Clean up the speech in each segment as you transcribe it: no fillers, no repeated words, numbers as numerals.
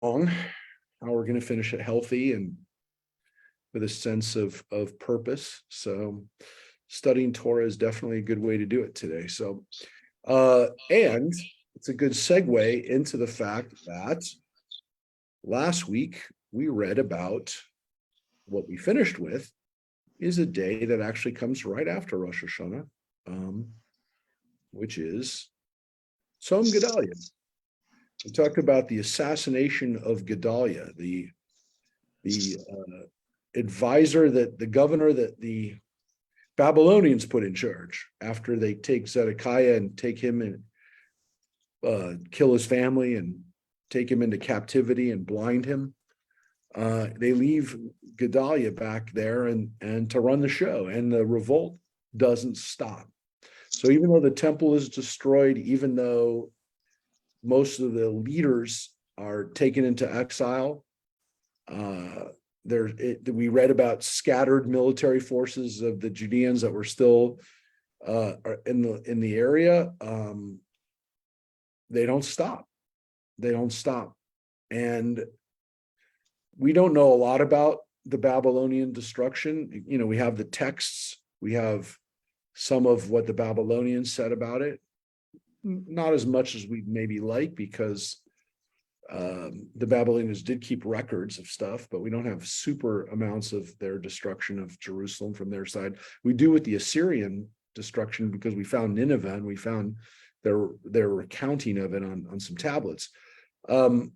Long, how we're going to finish it healthy and with a sense of purpose. So studying Torah is definitely a good way to do it today. So and it's a good segue into the fact that last week we read about what we finished with is a day that actually comes right after Rosh Hashanah, which is Tzom Gedalia. We talked about the assassination of Gedaliah, the advisor that the governor that the Babylonians put in charge after they take Zedekiah and take him and kill his family and take him into captivity and blind him. They leave Gedaliah back there and to run the show, and the revolt doesn't stop. So even though the temple is destroyed, even though most of the leaders are taken into exile, we read about scattered military forces of the Judeans that were still in the area. They don't stop. They don't stop. And we don't know a lot about the Babylonian destruction. You know, we have the texts, we have some of what the Babylonians said about it. Not as much as we'd maybe like, because the Babylonians did keep records of stuff, but we don't have super amounts of their destruction of Jerusalem from their side. We do with the Assyrian destruction, because we found Nineveh and we found their recounting of it on some tablets. But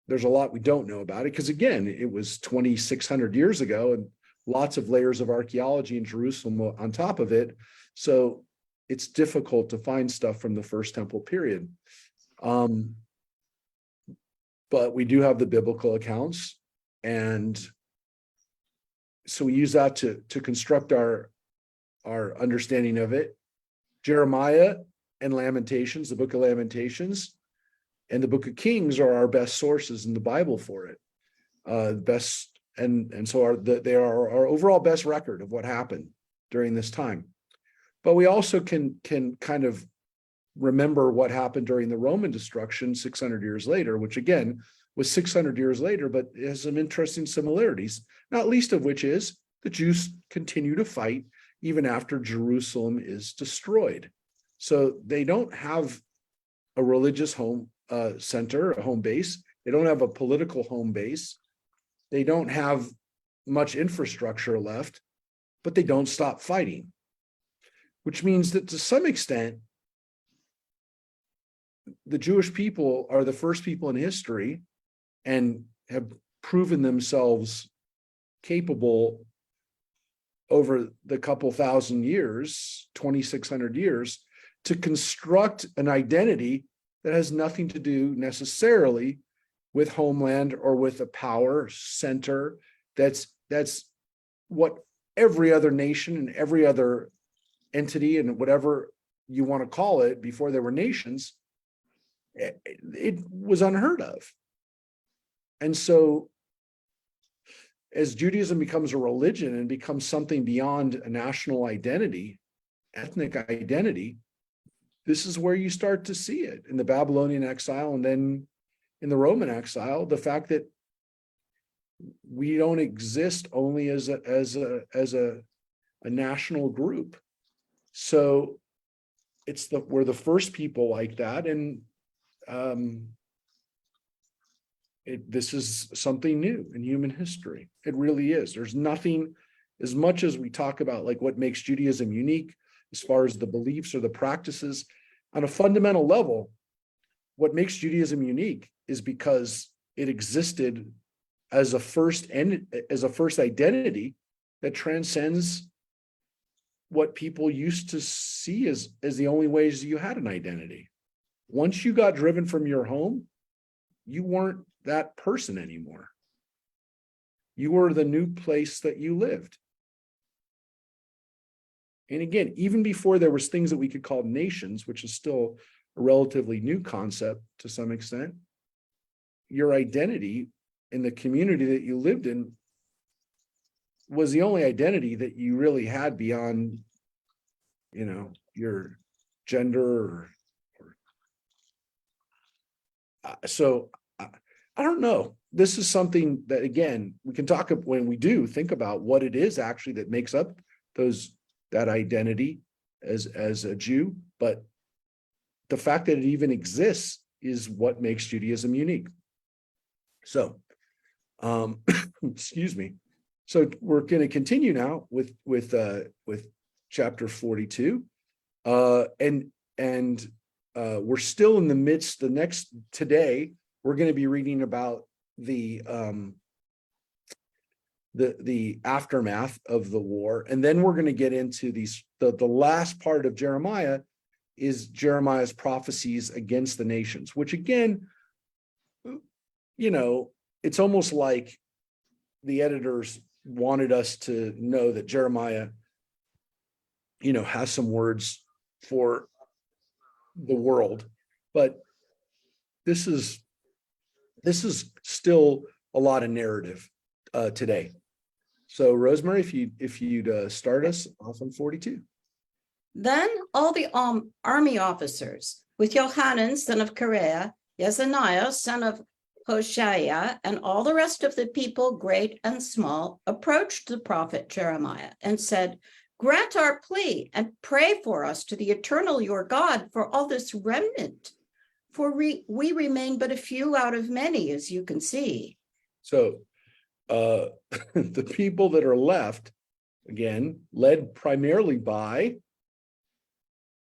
there's a lot we don't know about it, because again, it was 2,600 years ago and lots of layers of archaeology in Jerusalem on top of it. So it's difficult to find stuff from the First Temple period. But we do have the biblical accounts, and so we use that to construct our understanding of it. Jeremiah and Lamentations, the book of Lamentations, and the book of Kings are our best sources in the Bible for it. Best, and so they are our overall best record of what happened during this time. But we also can kind of remember what happened during the Roman destruction 600 years later, which again was 600 years later, but it has some interesting similarities, not least of which is the Jews continue to fight even after Jerusalem is destroyed. So they don't have a religious home center, a home base. They don't have a political home base. They don't have much infrastructure left, but they don't stop fighting, which means that to some extent, the Jewish people are the first people in history and have proven themselves capable over the couple thousand years, 2,600 years, to construct an identity that has nothing to do necessarily with homeland or with a power center. That's what every other nation and every other entity and whatever you want to call it before there were nations, it was unheard of. And so as Judaism becomes a religion and becomes something beyond a national identity, ethnic identity, this is where you start to see it in the Babylonian exile and then in the Roman exile, the fact that we don't exist only as a national group. So we're the first people like that, and this is something new in human history. It really is. There's nothing, as much as we talk about like what makes Judaism unique as far as the beliefs or the practices, on a fundamental level, what makes Judaism unique is because it existed as a first identity that transcends what people used to see as the only ways you had an identity. Once you got driven from your home, you weren't that person anymore. You were the new place that you lived. And again, even before there was things that we could call nations, which is still a relatively new concept to some extent, your identity in the community that you lived in was the only identity that you really had beyond, your gender or So I don't know. This is something that, again, we can talk about when we do think about what it is actually that makes up that identity as a Jew. But the fact that it even exists is what makes Judaism unique. So, excuse me. So we're going to continue now with chapter 42, and we're still in the midst. Today we're going to be reading about the aftermath of the war, and then we're going to get into the last part of Jeremiah is Jeremiah's prophecies against the nations, which again, it's almost like the editors wanted us to know that Jeremiah, has some words for the world, but this is still a lot of narrative today. So Rosemary, if you'd start us off on 42. Then all the army officers, with Johanan, son of Kareah, Yezaniah, son of Hoshaiah, and all the rest of the people, great and small, approached the prophet Jeremiah and said, "Grant our plea and pray for us to the eternal your God for all this remnant, for we remain but a few out of many, as you can see." So the people that are left, again, led primarily by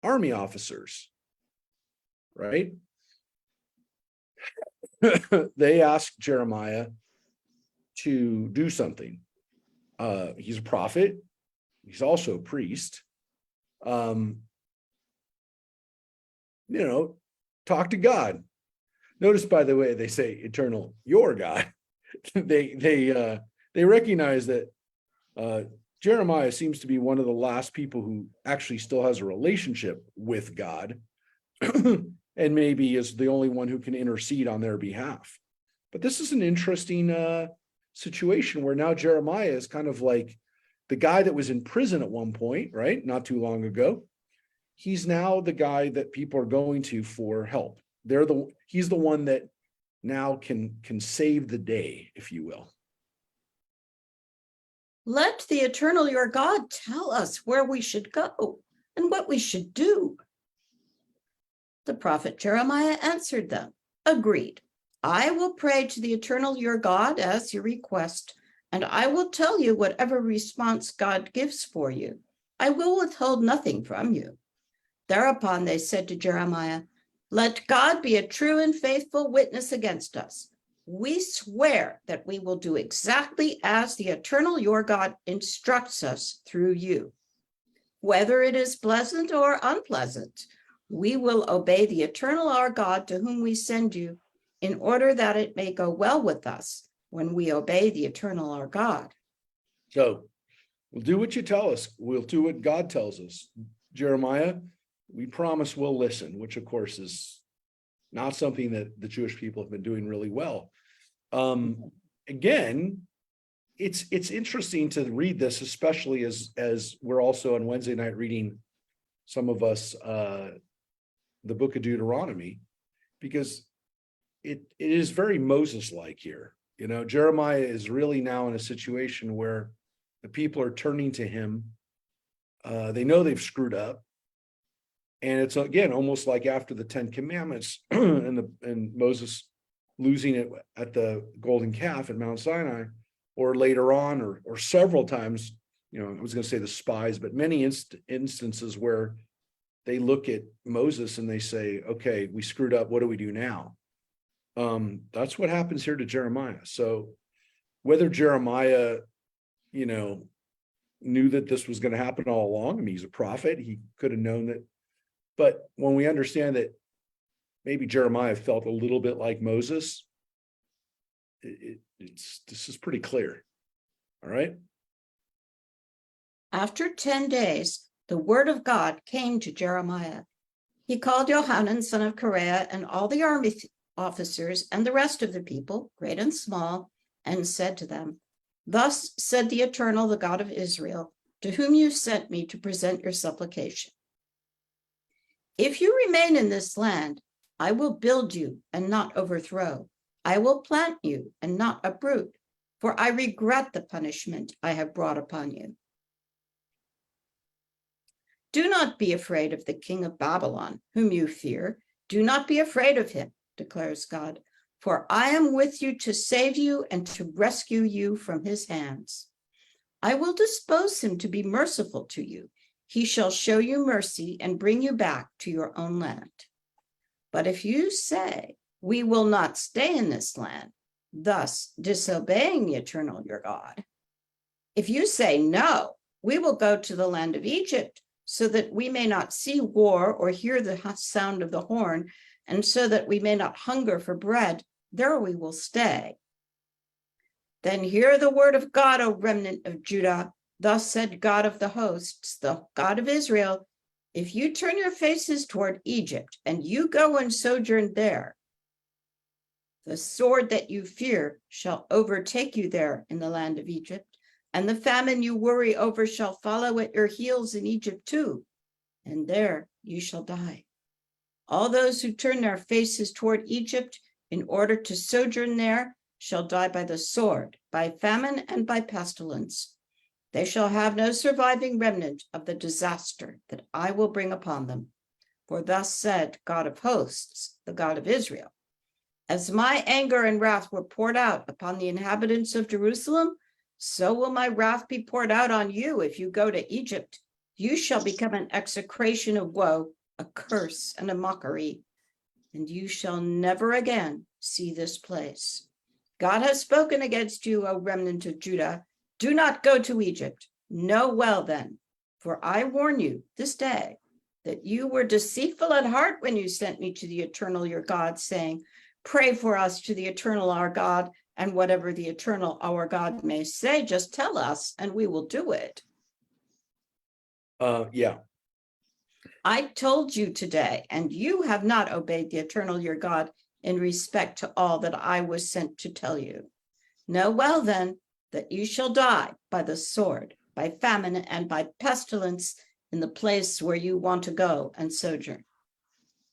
army officers, right? They asked Jeremiah to do something. He's a prophet. He's also a priest. Talk to God. Notice, by the way, they say eternal, your God. they recognize that Jeremiah seems to be one of the last people who actually still has a relationship with God, and maybe is the only one who can intercede on their behalf. But this is an interesting situation where now Jeremiah is kind of like the guy that was in prison at one point, right? Not too long ago. He's now the guy that people are going to for help. He's the one that now can save the day, if you will. "Let the eternal your God tell us where we should go and what we should do." The prophet Jeremiah answered them, "Agreed. I will pray to the eternal your God as you request, and I will tell you whatever response God gives for you. I will withhold nothing from you." Thereupon they said to Jeremiah, "Let God be a true and faithful witness against us. We swear that we will do exactly as the eternal your God instructs us through you. Whether it is pleasant or unpleasant, we will obey the eternal our God to whom we send you, in order that it may go well with us when we obey the eternal our God." So we'll do what you tell us. We'll do what God tells us. Jeremiah, we promise we'll listen, which of course is not something that the Jewish people have been doing really well. Again, it's interesting to read this, especially as we're also on Wednesday night reading, some of us, the book of Deuteronomy, because it is very Moses-like here. Jeremiah is really now in a situation where the people are turning to him. They know they've screwed up. And it's, again, almost like after the 10 Commandments and Moses losing it at the golden calf at Mount Sinai, or later on, or several times, I was going to say the spies, but many instances where they look at Moses and they say, "Okay, we screwed up. What do we do now?" That's what happens here to Jeremiah. So whether Jeremiah, knew that this was going to happen all along, I mean, he's a prophet, he could have known that. But when we understand that maybe Jeremiah felt a little bit like Moses, this is pretty clear. All right. After 10 days, the word of God came to Jeremiah. He called Johanan, son of Kareah, and all the army officers and the rest of the people, great and small, and said to them, "Thus said the Eternal, the God of Israel, to whom you sent me to present your supplication. If you remain in this land, I will build you and not overthrow. I will plant you and not uproot, for I regret the punishment I have brought upon you. Do not be afraid of the king of Babylon, whom you fear. Do not be afraid of him, declares God, for I am with you to save you and to rescue you from his hands. I will dispose him to be merciful to you. He shall show you mercy and bring you back to your own land. But if you say, we will not stay in this land, thus disobeying the eternal your God, if you say, no, we will go to the land of Egypt, so that we may not see war or hear the sound of the horn, and so that we may not hunger for bread, there we will stay. Then hear the word of God, O remnant of Judah. Thus said God of the hosts, the God of Israel, if you turn your faces toward Egypt and you go and sojourn there, the sword that you fear shall overtake you there in the land of Egypt, and the famine you worry over shall follow at your heels in Egypt too, and there you shall die. All those who turn their faces toward Egypt in order to sojourn there shall die by the sword, by famine, and by pestilence. They shall have no surviving remnant of the disaster that I will bring upon them. For thus said God of hosts, the God of Israel, as my anger and wrath were poured out upon the inhabitants of Jerusalem, so will my wrath be poured out on you if you go to Egypt. You shall become an execration of woe, a curse and a mockery, and you shall never again see this place. God has spoken against you, O remnant of Judah. Do not go to Egypt. Know well then, for I warn you this day that you were deceitful at heart when you sent me to the eternal your God, saying, pray for us to the eternal our God, and whatever the eternal our God may say, just tell us and we will do it. Yeah. I told you today, and you have not obeyed the eternal your God in respect to all that I was sent to tell you. Know well then that you shall die by the sword, by famine, and by pestilence in the place where you want to go and sojourn.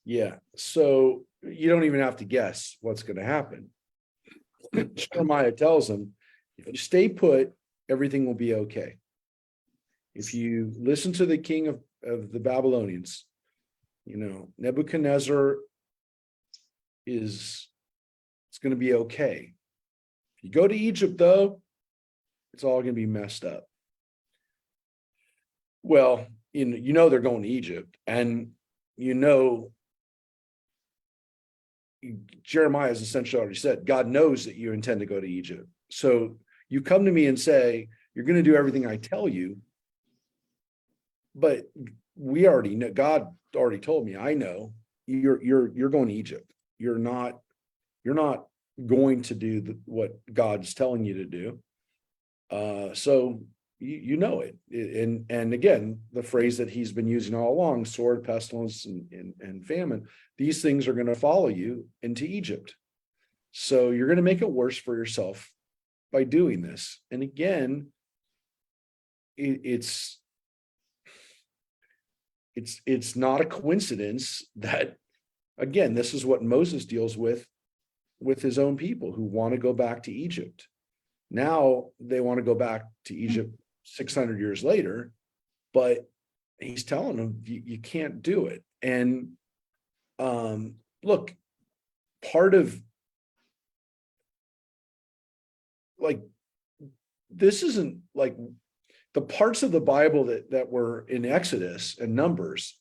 Yeah. So you don't even have to guess what's going to happen. Jeremiah tells them, if you stay put, everything will be okay. If you listen to the king of the Babylonians, Nebuchadnezzar it's going to be okay. If you go to Egypt, though, it's all going to be messed up. Well, they're going to Egypt, and Jeremiah has essentially already said, God knows that you intend to go to Egypt. So you come to me and say, you're going to do everything I tell you, but we already know, God already told me, I know you're going to Egypt. You're not going to do what God's telling you to do. So you know it. And again, the phrase that he's been using all along, sword, pestilence, and famine, these things are going to follow you into Egypt. So you're going to make it worse for yourself by doing this. And again, it's not a coincidence that, again, this is what Moses deals with his own people who want to go back to Egypt. Now they want to go back to Egypt 600 years later, but he's telling them you can't do it. And look, part of this isn't like the parts of the Bible that were in Exodus and Numbers.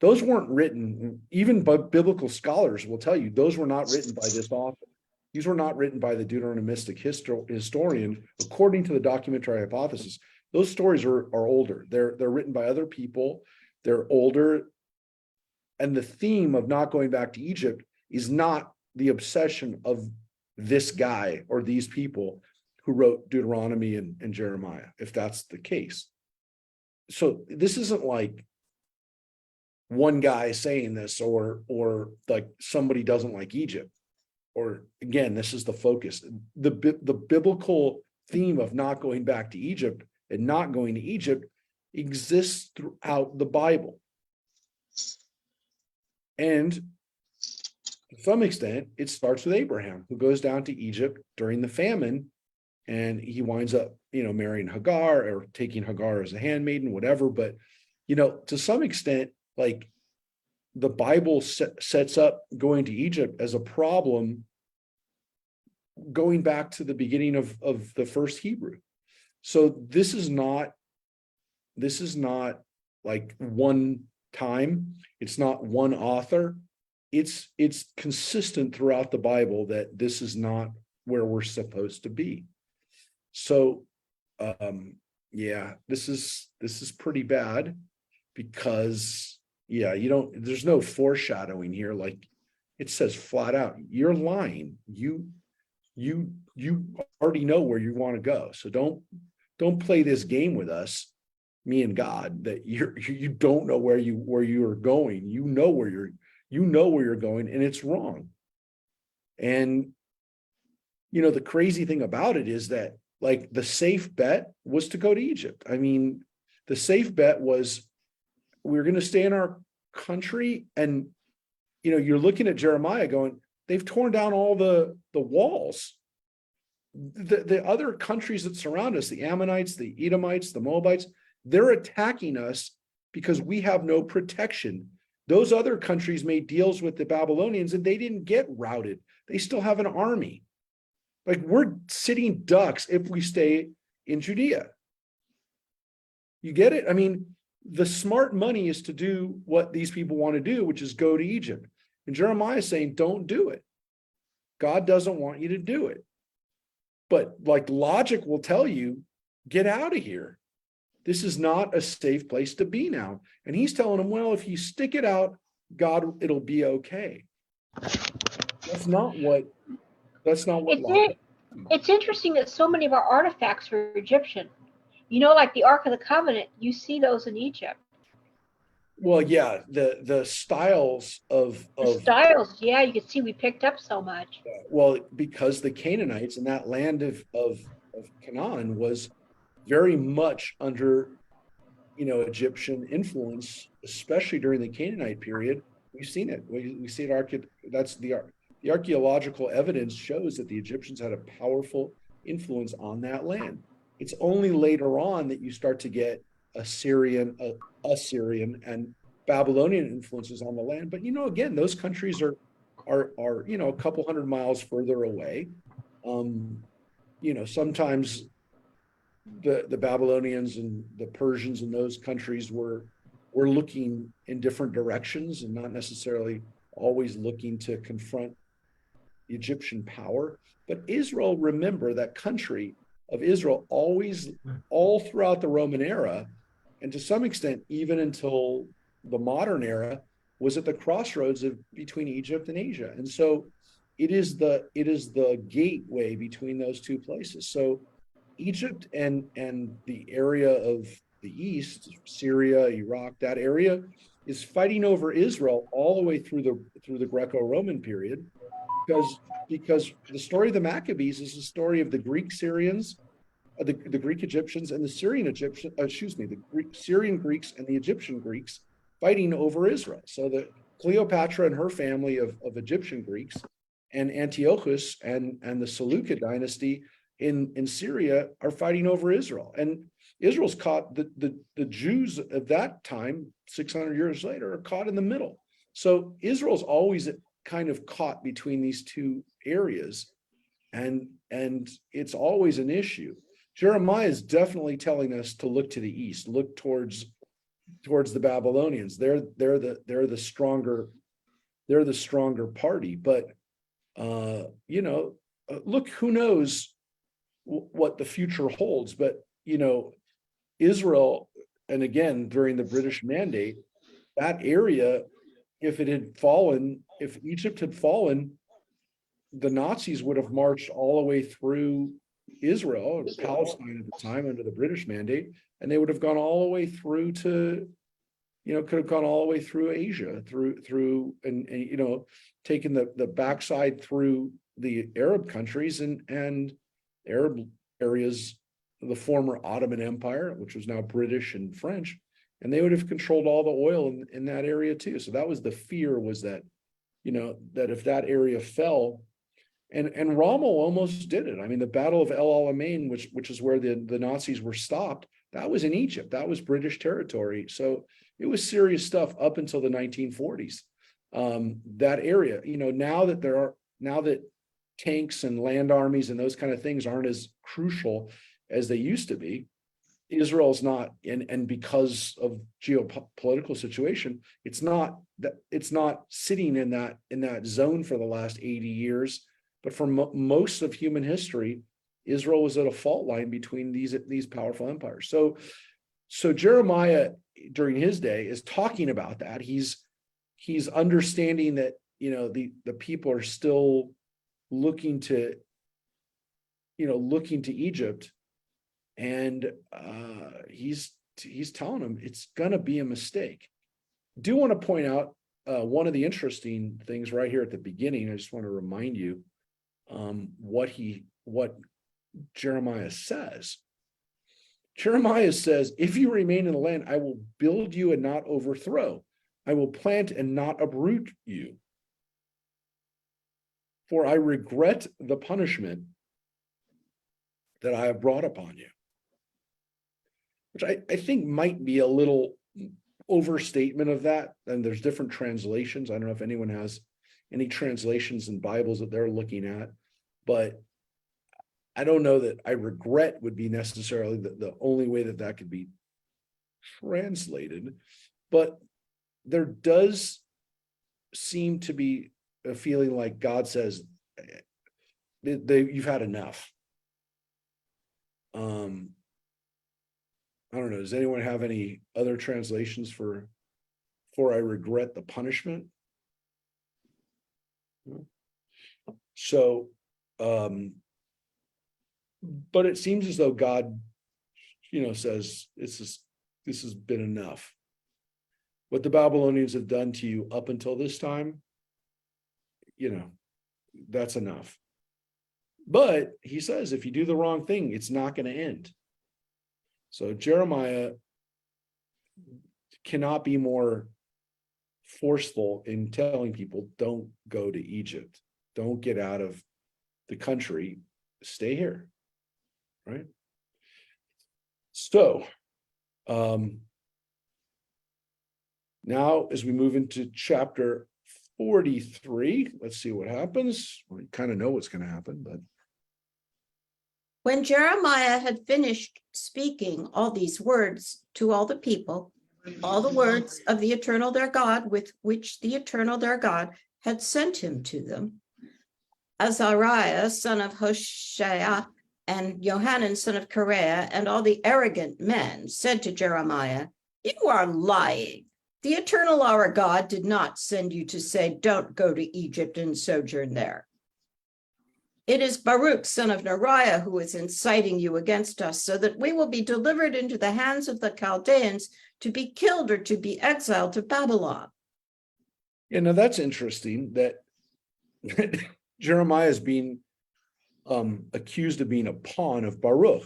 Those weren't written, even by biblical scholars will tell you, those were not written by this author. These were not written by the Deuteronomistic historian, according to the documentary hypothesis. Those stories are older. They're written by other people. They're older. And the theme of not going back to Egypt is not the obsession of this guy or these people who wrote Deuteronomy and Jeremiah, if that's the case. So this isn't like one guy saying this or like somebody doesn't like Egypt. Or again, this is the focus. The biblical theme of not going back to Egypt and not going to Egypt exists throughout the Bible. And To some extent, it starts with Abraham, who goes down to Egypt during the famine, and he winds up, marrying Hagar or taking Hagar as a handmaiden, whatever. But, to some extent, like the Bible sets up going to Egypt as a problem going back to the beginning of the first Hebrew. So this is not like one time. It's not one author. It's consistent throughout the Bible that this is not where we're supposed to be. So this is pretty bad, because there's no foreshadowing here. Like it says flat out, you're lying. You already know where you want to go. So don't play this game with us, me and God, that you don't know where you are going. You know where you're going, and it's wrong. And the crazy thing about it is that, like, the safe bet was to go to Egypt. I mean, the safe bet was we're going to stay in our country. And you're looking at Jeremiah going, they've torn down all the walls. The other countries that surround us, the Ammonites, the Edomites, the Moabites, they're attacking us because we have no protection. Those other countries made deals with the Babylonians and they didn't get routed. They still have an army. Like, we're sitting ducks if we stay in Judea. You get it? I mean, the smart money is to do what these people want to do, which is go to Egypt. And Jeremiah is saying, don't do it. God doesn't want you to do it. But like, logic will tell you, get out of here. This is not a safe place to be now. And he's telling them, well, if you stick it out, God, it'll be okay. That's not what logic. It's interesting that so many of our artifacts were Egyptian. Like the Ark of the Covenant, you see those in Egypt. Well, yeah, the styles of styles, yeah, you can see we picked up so much. Well, because the Canaanites and that land of Canaan was very much under Egyptian influence, especially during the Canaanite period. We've seen it. We see it. That's the archaeological evidence shows that the Egyptians had a powerful influence on that land. It's only later on that you start to get Assyrian and Babylonian influences on the land. But again, those countries are a couple hundred miles further away. Sometimes the Babylonians and the Persians in those countries were looking in different directions and not necessarily always looking to confront the Egyptian power. But Israel, remember, that country of Israel always, all throughout the Roman era, and to some extent even until the modern era, was at the crossroads between Egypt and Asia. And so it is the gateway between those two places. So Egypt and the area of the east, Syria, Iraq, that area is fighting over Israel all the way through the Greco-Roman period, because the story of the Maccabees is the story of the Greek Syrians, the Greek Egyptians, and the Syrian Greeks and the Egyptian Greeks fighting over Israel. So the Cleopatra and her family of Egyptian Greeks, and Antiochus and the Seleucid dynasty in Syria are fighting over Israel. And Israel's caught, the Jews of that time, 600 years later, are caught in the middle. So Israel's always kind of caught between these two areas, and it's always an issue. Jeremiah is definitely telling us to look to the east, look towards the Babylonians. They're the stronger party. But look, who knows what the future holds? But Israel, and again during the British Mandate, that area, if Egypt had fallen, the Nazis would have marched all the way through Israel or Palestine at the time under the British Mandate, and they would have gone all the way through to, could have gone all the way through Asia, through and taken the backside through the Arab countries and Arab areas, the former Ottoman Empire, which was now British and French, and they would have controlled all the oil in that area too. So that was the fear, was that that if that area fell, and Rommel almost did it. I mean, the Battle of El Alamein, which is where the Nazis were stopped, that was in Egypt. That was British territory. So it was serious stuff up until the 1940s. That area, now that tanks and land armies and those kind of things aren't as crucial as they used to be, Israel's not, and because of geopolitical situation, it's not sitting in that zone for the last 80 years. But for most of human history, Israel was at a fault line between these powerful empires. So Jeremiah during his day is talking about that. He's understanding that the people are still looking to Egypt, and he's telling them it's gonna be a mistake. I do want to point out one of the interesting things right here at the beginning. I just want to remind you what Jeremiah says. Jeremiah says, if you remain in the land, I will build you and not overthrow. I will plant and not uproot you. For I regret the punishment that I have brought upon you. Which I think might be a little overstatement of that. And there's different translations. I don't know if anyone has any translations in Bibles that they're looking at, but I don't know that I regret would be necessarily the only way that could be translated. But there does seem to be a feeling like God says, you've had enough. I don't know. Does anyone have any other translations for I regret the punishment? So, but it seems as though God, says this has been enough. What the Babylonians have done to you up until this time, that's enough. But he says, if you do the wrong thing, it's not going to end. So Jeremiah cannot be more forceful in telling people, don't go to Egypt. Don't get out of the country. Stay here. Right? So now as we move into chapter 43, let's see what happens. We kind of know what's going to happen, but When Jeremiah had finished speaking all these words to all the people, all the words of the eternal their God, with which the eternal their God had sent him to them, Azariah, son of Hoshea, and Johanan, son of Kareah, and all the arrogant men said to Jeremiah, you are lying. The eternal our God did not send you to say, don't go to Egypt and sojourn there. It is Baruch, son of Neriah, who is inciting you against us, so that we will be delivered into the hands of the Chaldeans to be killed or to be exiled to Babylon. Now that's interesting that Jeremiah is being accused of being a pawn of Baruch,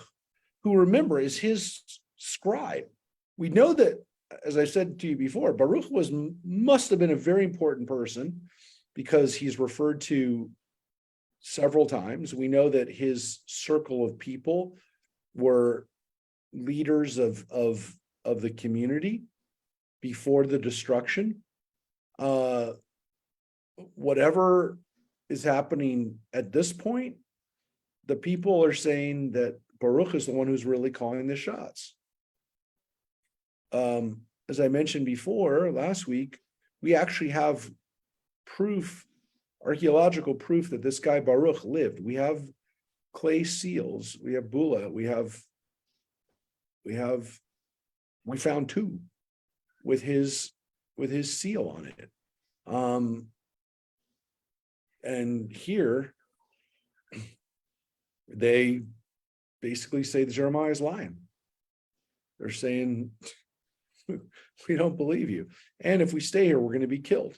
who, remember, is his scribe. We know that, as I said to you before, Baruch must have been a very important person because he's referred to several times. We know that his circle of people were leaders of the community before the destruction. Whatever is happening at this point, the people are saying that Baruch is the one who's really calling the shots. As I mentioned before last week, we actually have archaeological proof that this guy Baruch lived. We have clay seals, we have bulla, we found two with his seal on it. And here they basically say that Jeremiah is lying. They're saying, we don't believe you. And if we stay here, we're going to be killed.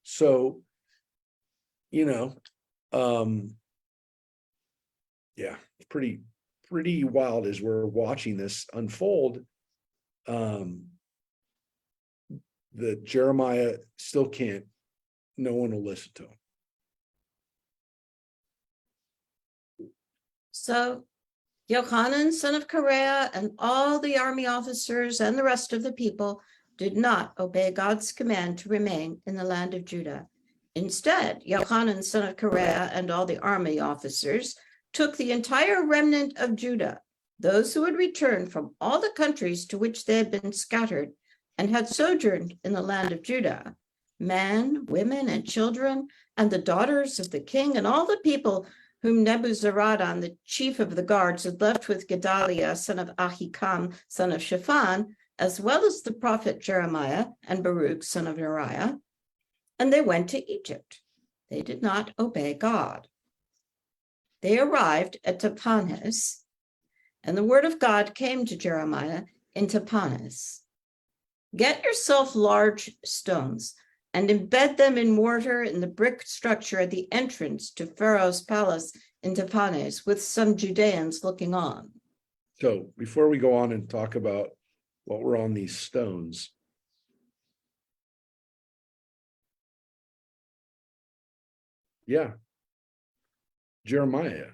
So, yeah, it's pretty wild as we're watching this unfold. That Jeremiah still can't no one will listen to him. So Yochanan, son of Kareah, and all the army officers and the rest of the people did not obey God's command to remain in the land of Judah. Instead, Yochanan, son of Kareah, and all the army officers took the entire remnant of Judah, those who had returned from all the countries to which they had been scattered and had sojourned in the land of Judah, men, women, and children, and the daughters of the king, and all the people whom Nebuzaradan, the chief of the guards, had left with Gedaliah, son of Ahikam, son of Shaphan, as well as the prophet Jeremiah and Baruch, son of Neriah, and they went to Egypt. They did not obey God. They arrived at Tahpanhes, and the word of God came to Jeremiah in Tahpanhes. Get yourself large stones and embed them in mortar in the brick structure at the entrance to Pharaoh's palace in Tahpanhes, with some Judeans looking on. So before we go on and talk about what were on these stones, yeah, Jeremiah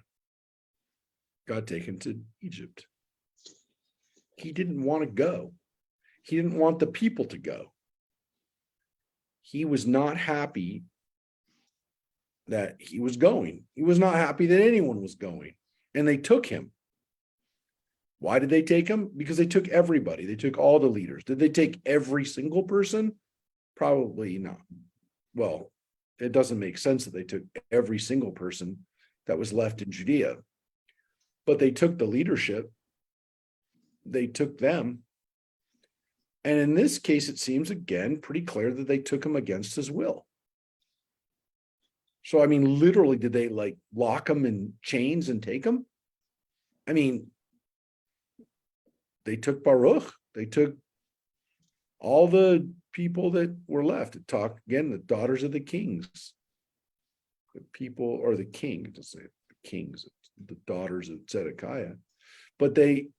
got taken to Egypt. He didn't want to go. He didn't want the people to go. He was not happy that he was going. He was not happy that anyone was going. And they took him. Why did they take him? Because they took everybody. They took all the leaders. Did they take every single person? Probably not. Well, it doesn't make sense that they took every single person that was left in Judea. But they took the leadership. They took them. And in this case, it seems again pretty clear that they took him against his will. So, I mean, literally, did they like lock him in chains and take him? I mean, they took Baruch. They took all the people that were left. It talked again, the daughters of the kings, the people, or the king, to say the kings, the daughters of Zedekiah. But they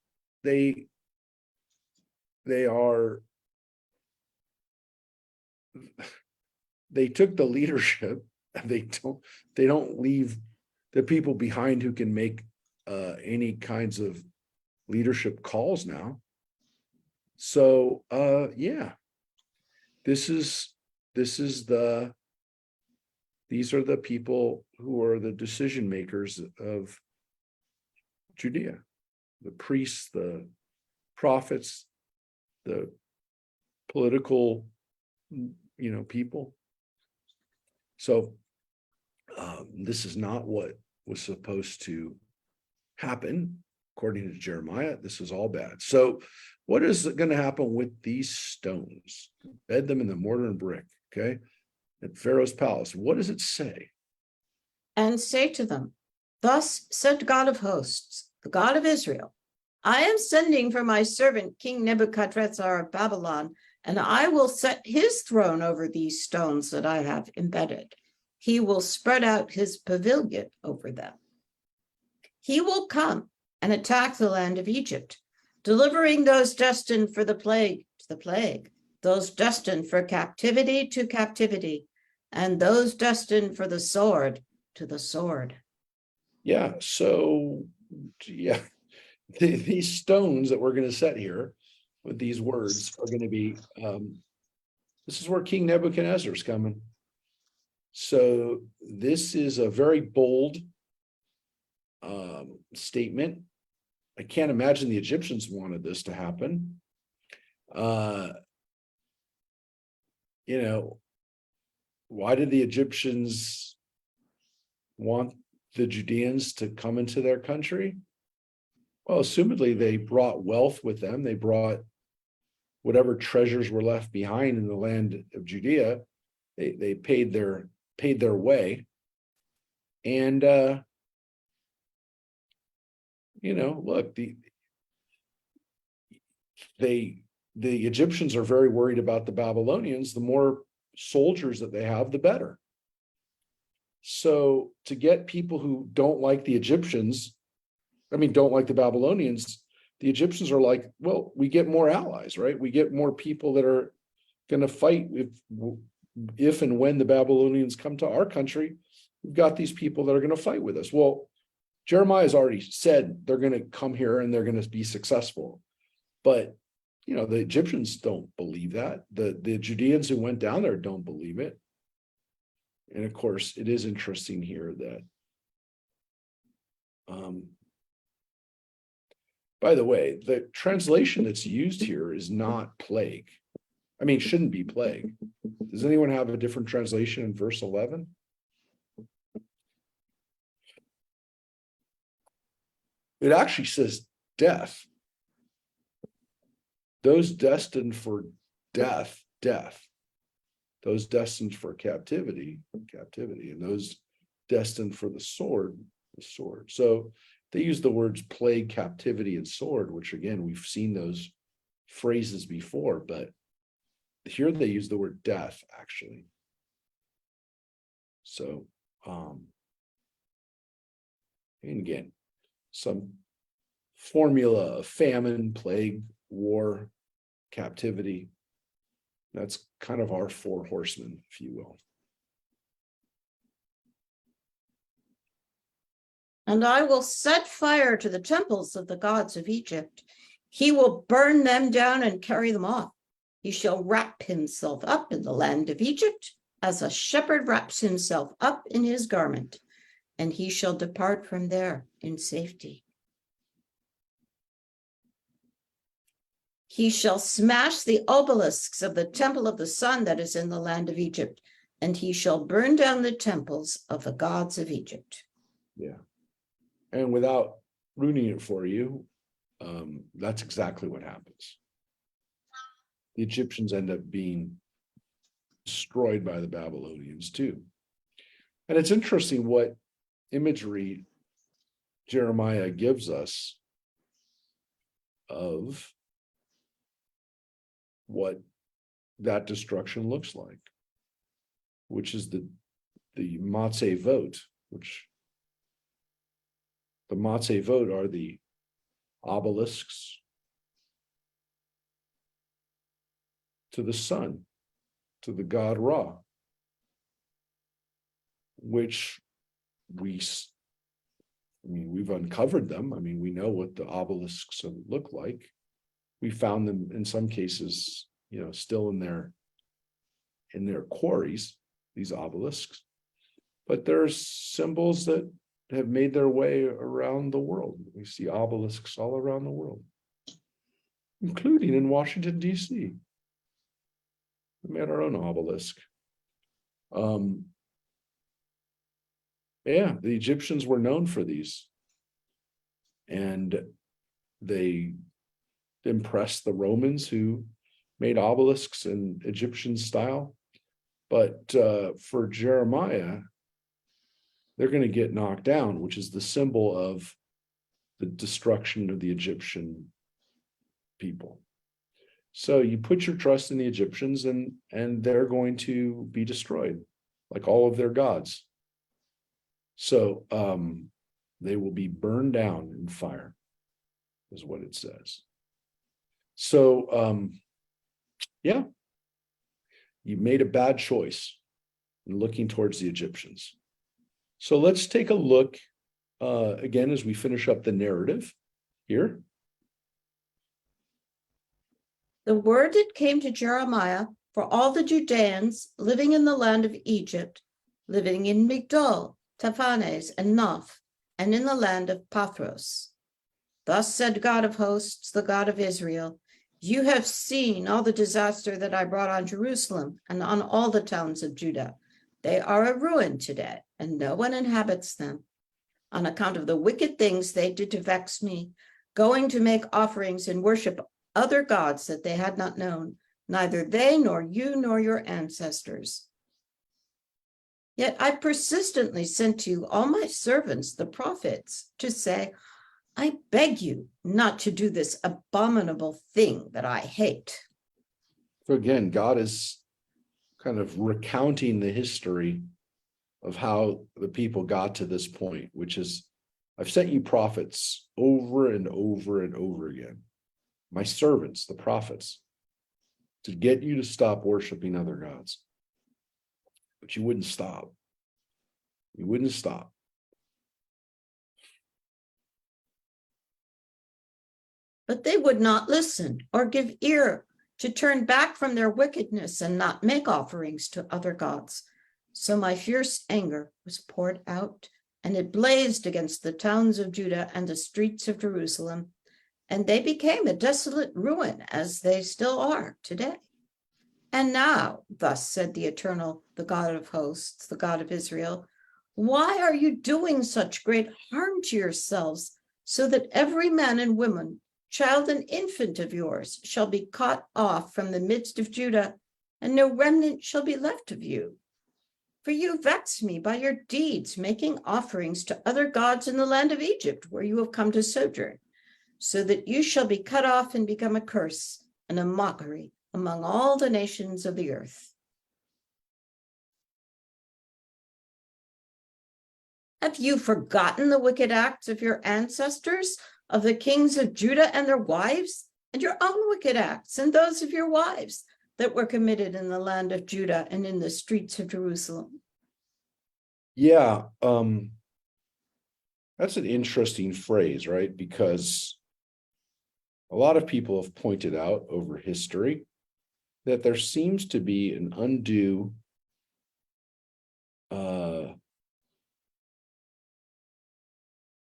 took the leadership, and they don't leave the people behind who can make any kinds of leadership calls now. So yeah, these are the people who are the decision makers of Judea, the priests, the prophets, the political, people. So this is not what was supposed to happen. According to Jeremiah, this is all bad. So what is going to happen with these stones? Bed them in the mortar and brick, okay? At Pharaoh's palace. What does it say? And say to them, thus said God of hosts, the God of Israel, I am sending for my servant King Nebuchadrezzar of Babylon, and I will set his throne over these stones that I have embedded. He will spread out his pavilion over them. He will come and attack the land of Egypt, delivering those destined for the plague to the plague, those destined for captivity to captivity, and those destined for the sword to the sword. Yeah, so yeah, these stones that we're going to set here with these words are going to be, this is where King Nebuchadnezzar is coming. So this is a very bold statement. I can't imagine the Egyptians wanted this to happen. Why did the Egyptians want the Judeans to come into their country? Well, assumedly they brought wealth with them. They brought whatever treasures were left behind in the land of Judea. They paid their way. And look, the Egyptians are very worried about the Babylonians. The more soldiers that they have, the better. So to get people who don't like the Egyptians, don't like the Babylonians, the Egyptians are like, well, we get more allies, right? We get more people that are going to fight if and when the Babylonians come to our country, we've got these people that are going to fight with us. Well, Jeremiah has already said they're going to come here and they're going to be successful. But, the Egyptians don't believe that. The Judeans who went down there don't believe it. And of course, it is interesting here that, by the way, the translation that's used here is not plague. I mean, shouldn't be plague. Does anyone have a different translation in verse 11? It actually says death. Those destined for death, death. Those destined for captivity, captivity. And those destined for the sword, the sword. So they use the words plague, captivity, and sword, which again, we've seen those phrases before, but here they use the word death, actually. So, and again, some formula of famine, plague, war, captivity. That's kind of our four horsemen, if you will. And I will set fire to the temples of the gods of Egypt. He will burn them down and carry them off. He shall wrap himself up in the land of Egypt as a shepherd wraps himself up in his garment, and he shall depart from there in safety. He shall smash the obelisks of the temple of the sun that is in the land of Egypt, and he shall burn down the temples of the gods of Egypt. Yeah. And without ruining it for you, that's exactly what happens. The Egyptians end up being destroyed by the Babylonians too. And it's interesting what imagery Jeremiah gives us of what that destruction looks like, which is the Matzevot, which the Matzevot are the obelisks to the sun, to the god Ra, which we've uncovered them. I mean, we know what the obelisks look like. We found them in some cases, still in their quarries, these obelisks. But there's symbols that have made their way around the world. We see obelisks all around the world, including in Washington, D.C. We made our own obelisk. Yeah, the Egyptians were known for these. And they impressed the Romans, who made obelisks in Egyptian style. But for Jeremiah, they're going to get knocked down, which is the symbol of the destruction of the Egyptian people. So you put your trust in the Egyptians, and they're going to be destroyed, like all of their gods. So they will be burned down in fire, is what it says. So yeah, you made a bad choice in looking towards the Egyptians. So let's take a look again as we finish up the narrative here. The word that came to Jeremiah for all the Judeans living in the land of Egypt, living in Migdol, Taphanes, and Noph, and in the land of Pathros. Thus said God of hosts, the God of Israel, you have seen all the disaster that I brought on Jerusalem and on all the towns of Judah. They are a ruin today, and no one inhabits them. On account of the wicked things they did to vex me, going to make offerings and worship other gods that they had not known, neither they nor you nor your ancestors. Yet I persistently sent to you all my servants, the prophets, to say, I beg you not to do this abominable thing that I hate. So again, God is kind of recounting the history of how the people got to this point, which is, I've sent you prophets over and over and over again, my servants, the prophets, to get you to stop worshiping other gods. But you wouldn't stop. You wouldn't stop. But they would not listen or give ear to turn back from their wickedness and not make offerings to other gods. So my fierce anger was poured out, and it blazed against the towns of Judah and the streets of Jerusalem, and they became a desolate ruin, as they still are today. And now, thus said the Eternal, the God of hosts, the God of Israel, why are you doing such great harm to yourselves, so that every man and woman, child and infant of yours, shall be cut off from the midst of Judah, and no remnant shall be left of you? For you vex me by your deeds, making offerings to other gods in the land of Egypt, where you have come to sojourn, so that you shall be cut off and become a curse and a mockery among all the nations of the earth. Have you forgotten the wicked acts of your ancestors, of the kings of Judah and their wives, and your own wicked acts and those of your wives that were committed in the land of Judah and in the streets of Jerusalem? Yeah, that's an interesting phrase, right? Because a lot of people have pointed out over history that there seems to be an undue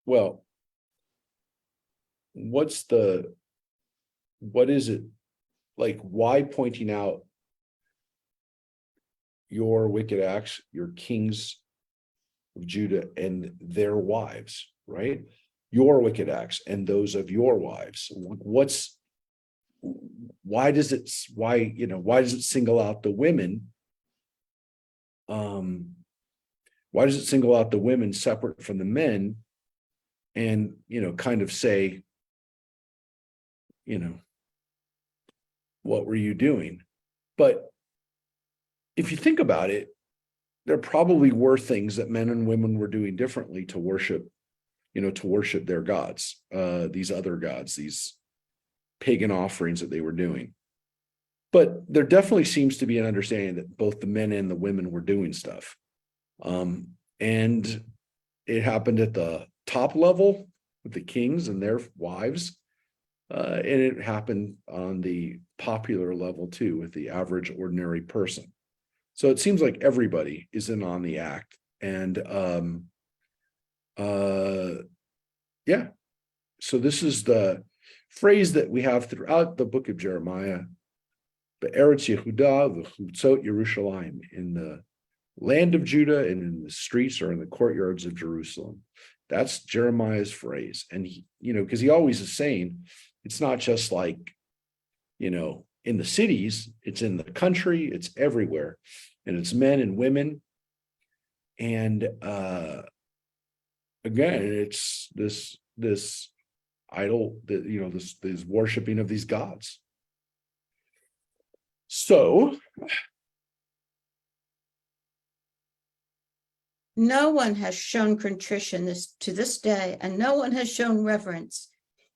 well, what is it like? Why pointing out your wicked acts, your kings of Judah and their wives, right? Your wicked acts and those of your wives. Why does it single out the women? Why does it single out the women separate from the men and, kind of say, what were you doing? But if you think about it, there probably were things that men and women were doing differently to worship their gods, these other gods, these pagan offerings that they were doing. But there definitely seems to be an understanding that both the men and the women were doing stuff. And it happened at the top level with the kings and their wives. And it happened on the popular level too, with the average ordinary person. So it seems like everybody is in on the act. And yeah. So this is the phrase that we have throughout the book of Jeremiah. Be'eretz Yehuda v'chutzot Yerushalayim, in the land of Judah and in the streets or in the courtyards of Jerusalem. That's Jeremiah's phrase. And he, because he always is saying, it's not just like, in the cities, it's in the country, it's everywhere. And it's men and women. And again, it's this idol that, this worshiping of these gods. So no one has shown contrition to this day, and no one has shown reverence.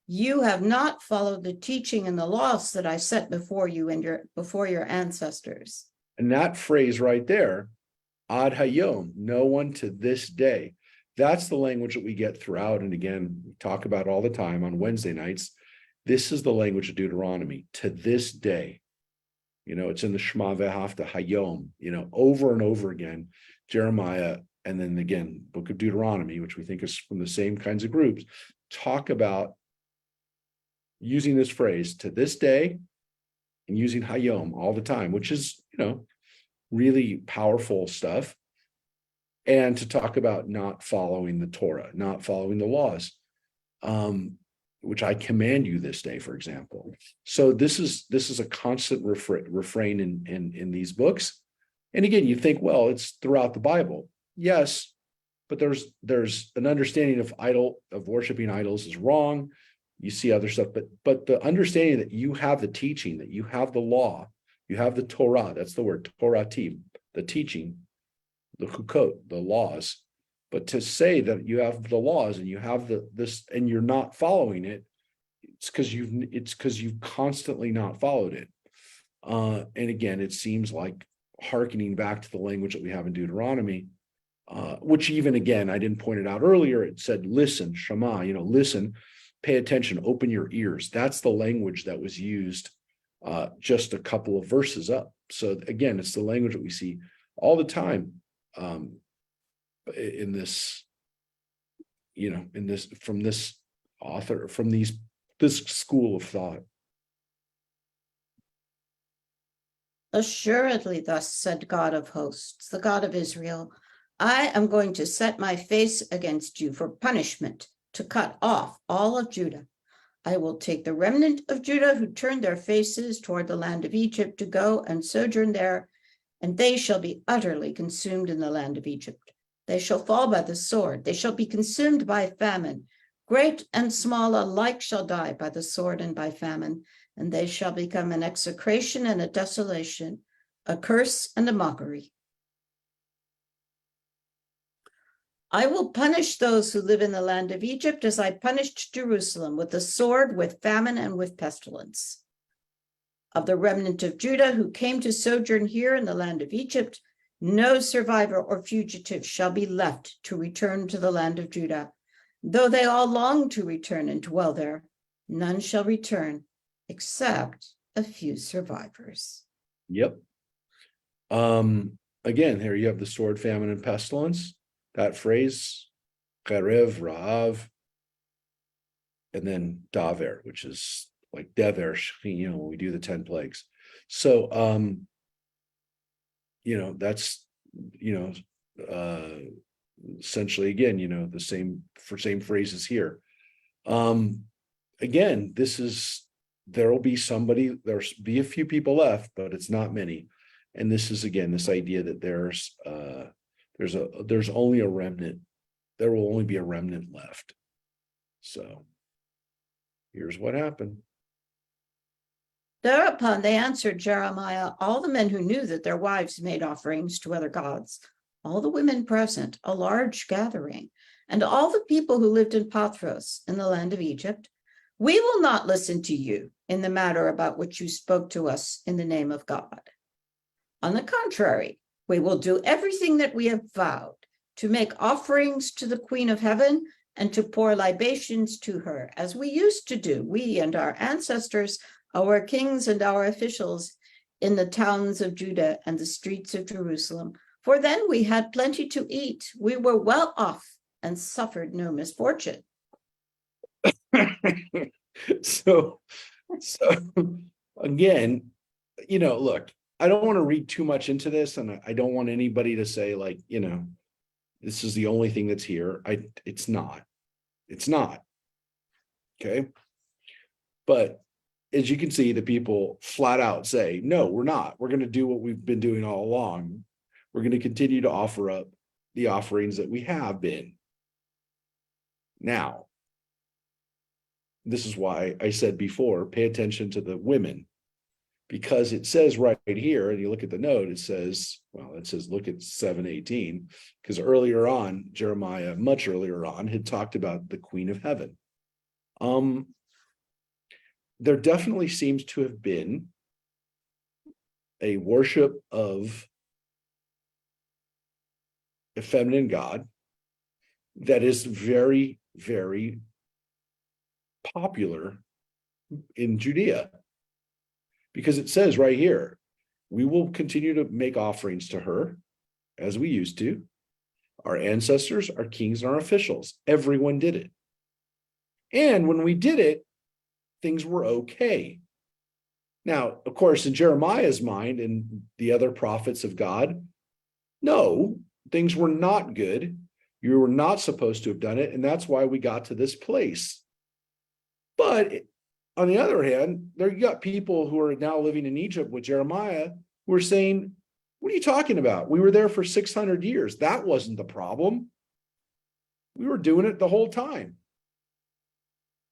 You have not followed the teaching and the laws that I set before you and before your ancestors. And that phrase right there, ad hayom, no one to this day. That's the language that we get throughout. And again, we talk about all the time on Wednesday nights. This is the language of Deuteronomy, to this day. It's in the Shema V'Ahavta Hayom, over and over again. Jeremiah, and then again, book of Deuteronomy, which we think is from the same kinds of groups, talk about using this phrase, to this day, and using Hayom all the time, which is, really powerful stuff. And to talk about not following the Torah, not following the laws, which I command you this day, for example. So this is a constant refrain in these books. And again, you think, well, it's throughout the Bible. Yes, but there's an understanding of worshiping idols is wrong. You see other stuff, but the understanding that you have the teaching, that you have the law, you have the Torah, that's the word, Torah team, the teaching, the chukot, the laws. But to say that you have the laws and you have this and you're not following it, it's because you've constantly not followed it. And again, it seems like hearkening back to the language that we have in Deuteronomy, which even again, I didn't point it out earlier. It said, listen, Shema, listen, pay attention, open your ears. That's the language that was used just a couple of verses up. So again, it's the language that we see all the time in this, from this author, from this school of thought. Assuredly, thus said God of hosts, the God of Israel, I am going to set my face against you for punishment, to cut off all of Judah. I will take the remnant of Judah who turned their faces toward the land of Egypt to go and sojourn there, and they shall be utterly consumed in the land of Egypt. They shall fall by the sword. They shall be consumed by famine. Great and small alike shall die by the sword and by famine, and they shall become an execration and a desolation, a curse and a mockery. I will punish those who live in the land of Egypt as I punished Jerusalem, with the sword, with famine, and with pestilence. Of the remnant of Judah who came to sojourn here in the land of Egypt, no survivor or fugitive shall be left to return to the land of Judah. Though they all long to return and dwell there, none shall return except a few survivors. Yep. Again, here you have the sword, famine, and pestilence. That phrase, Cherev, Ra'av, and then Daver, which is like Dever, when we do the 10 plagues. So, that's, essentially, again, the same phrases here. Again, there'll be be a few people left, but it's not many. And this is, again, this idea that there's only a remnant. There will only be a remnant left. So here's what happened. Thereupon they answered Jeremiah, all the men who knew that their wives made offerings to other gods, all the women present, a large gathering, and all the people who lived in Pathros in the land of Egypt, we will not listen to you in the matter about which you spoke to us in the name of God. On the contrary, we will do everything that we have vowed, to make offerings to the Queen of Heaven and to pour libations to her, as we used to do, we and our ancestors, our kings and our officials in the towns of Judah and the streets of Jerusalem. For then we had plenty to eat. We were well off and suffered no misfortune. So again, look, I don't want to read too much into this, and I don't want anybody to say this is the only thing that's here. It's not. Okay. But as you can see, the people flat out say, no, we're not. We're going to do what we've been doing all along. We're going to continue to offer up the offerings that we have been. Now, this is why I said before, pay attention to the women, because it says right here, and you look at the note, it says, look at 7:18, because earlier on, Jeremiah, much earlier on, had talked about the Queen of Heaven. There definitely seems to have been a worship of a feminine god that is very, very popular in Judea, because it says right here, we will continue to make offerings to her as we used to. Our ancestors, our kings, and our officials, everyone did it. And when we did it, things were okay. Now, of course, in Jeremiah's mind and the other prophets of God, no, things were not good. You were not supposed to have done it. And that's why we got to this place. But on the other hand, you got people who are now living in Egypt with Jeremiah who are saying, what are you talking about? We were there for 600 years. That wasn't the problem. We were doing it the whole time.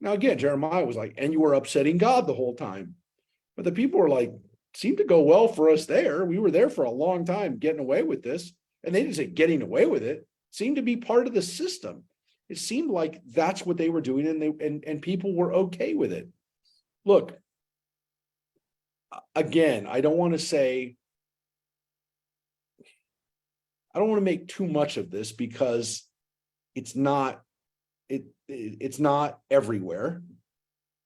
Now, again, Jeremiah was like, and you were upsetting God the whole time. But the people were like, seemed to go well for us there. We were there for a long time getting away with this. And they didn't say getting away with it. It seemed to be part of the system. It seemed like that's what they were doing, and people were okay with it. Look, again, I don't want to say I don't want to make too much of this because it's not it's not everywhere,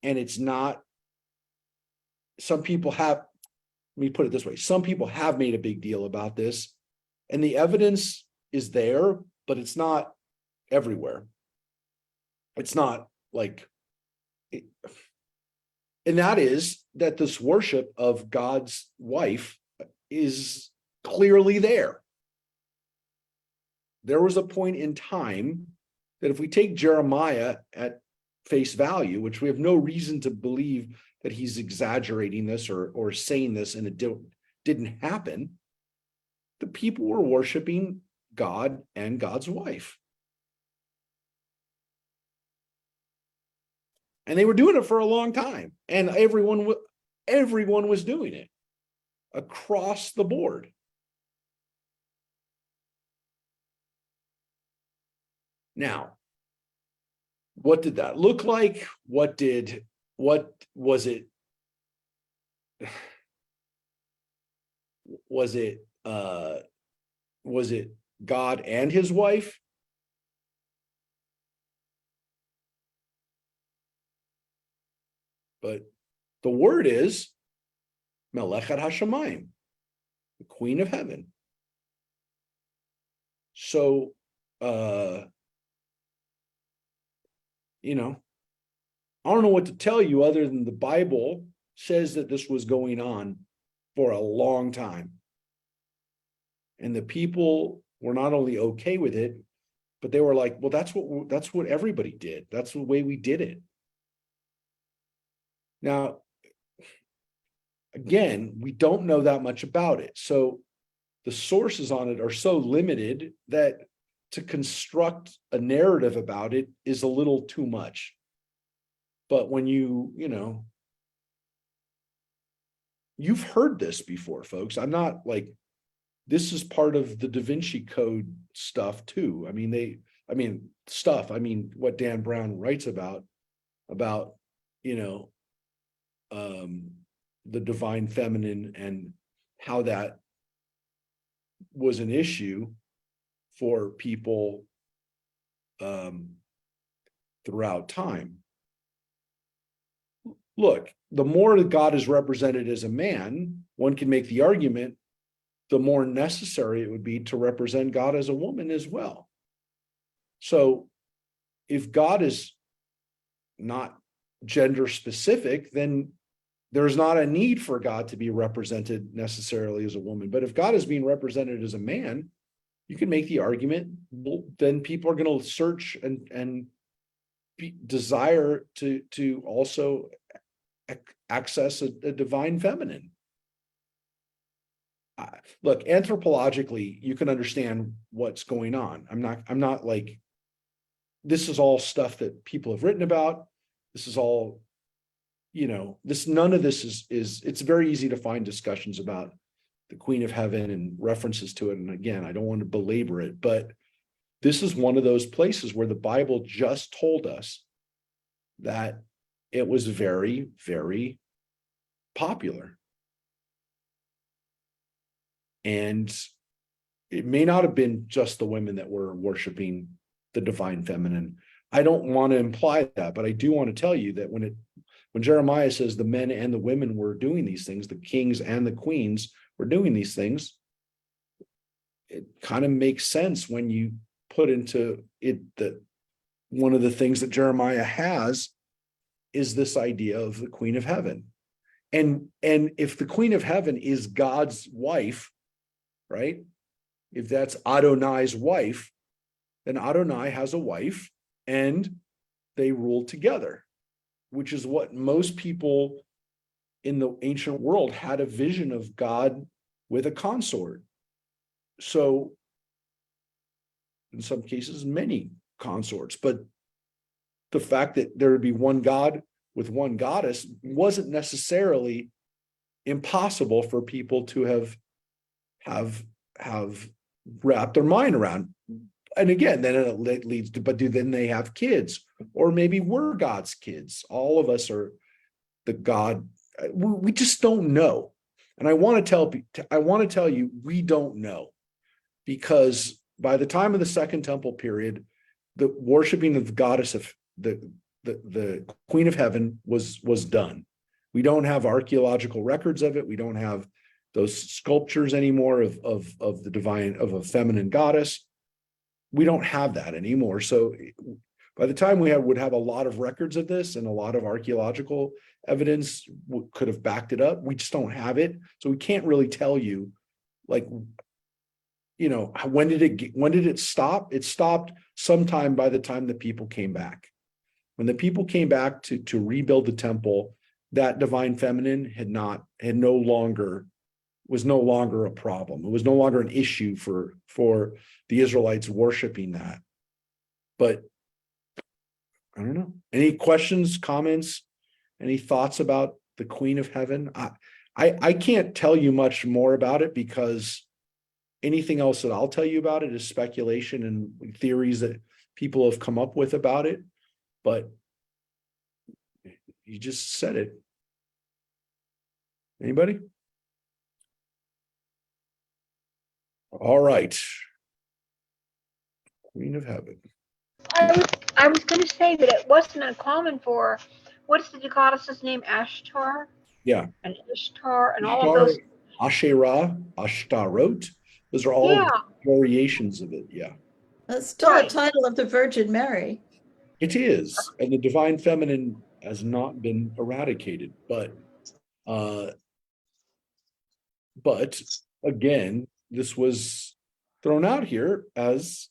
and it's not. Some people have, let me put it this way, some people have made a big deal about this, and the evidence is there, but it's not everywhere. It's not like, and that is that this worship of God's wife is clearly there. There was a point in time that if we take Jeremiah at face value, which we have no reason to believe that he's exaggerating this or saying this and it didn't happen, the people were worshiping God and God's wife. And they were doing it for a long time. And everyone was doing it across the board. Now, what did that look like? What was it? Was it God and his wife? But the word is Melechet HaShamayim, the Queen of Heaven. So, I don't know what to tell you other than the Bible says that this was going on for a long time. And the people were not only okay with it, but they were like, well, that's what everybody did. That's the way we did it. Now, again, we don't know that much about it. So the sources on it are so limited that to construct a narrative about it is a little too much. But when you've heard this before, folks. I'm not like, this is part of the Da Vinci Code stuff too. I mean, what Dan Brown writes about, the divine feminine and how that was an issue for people throughout time. Look, the more that God is represented as a man, one can make the argument, the more necessary it would be to represent God as a woman as well. So if God is not gender specific, then there's not a need for God to be represented necessarily as a woman. But if God is being represented as a man, you can make the argument, well, then people are going to search and desire to also access a divine feminine. Look, anthropologically, you can understand what's going on. I'm not like, this is all stuff that people have written about. This is all, none of this is it's very easy to find discussions about the Queen of Heaven and references to it. And again, I don't want to belabor it, but this is one of those places where the Bible just told us that it was very, very popular. And it may not have been just the women that were worshiping the divine feminine. I don't want to imply that, but I do want to tell you that when Jeremiah says the men and the women were doing these things, the kings and the queens were doing these things, it kind of makes sense when you put into it that one of the things that Jeremiah has is this idea of the Queen of Heaven. And if the Queen of Heaven is God's wife, right? If that's Adonai's wife, then Adonai has a wife and they rule together, which is what most people in the ancient world had a vision of God with a consort. So in some cases, many consorts, but the fact that there would be one God with one goddess wasn't necessarily impossible for people to have wrapped their mind around. And again, then it leads to, but then they have kids, or maybe we're God's kids. All of us are the God. We just don't know. And I want to tell you, we don't know. because by the time of the Second Temple period, the worshiping of the goddess of the Queen of Heaven was done. We don't have archaeological records of it. We don't have those sculptures anymore of the divine, of a feminine goddess. We don't have that anymore. So by the time we would have a lot of records of this and a lot of archaeological evidence could have backed it up, we just don't have it. So we can't really tell you, like, you know, when did it stop? It stopped sometime by the time the people came back. When the people came back to rebuild the temple, that divine feminine was no longer a problem. It was no longer an issue for the Israelites worshiping that. But I don't know. Any questions, comments, any thoughts about the Queen of Heaven? I can't tell you much more about it, because anything else that I'll tell you about it is speculation and theories that people have come up with about it. But you just said it. Anybody? All right. Queen of Heaven. I was going to say that it wasn't uncommon for, what's the goddess's name? Ashtar? Yeah. And Ishtar and all of those. Asherah, Ashtarot. Those are all variations of it. Yeah. That's still a title of the Virgin Mary. It is. And the divine feminine has not been eradicated. But again, this was thrown out here as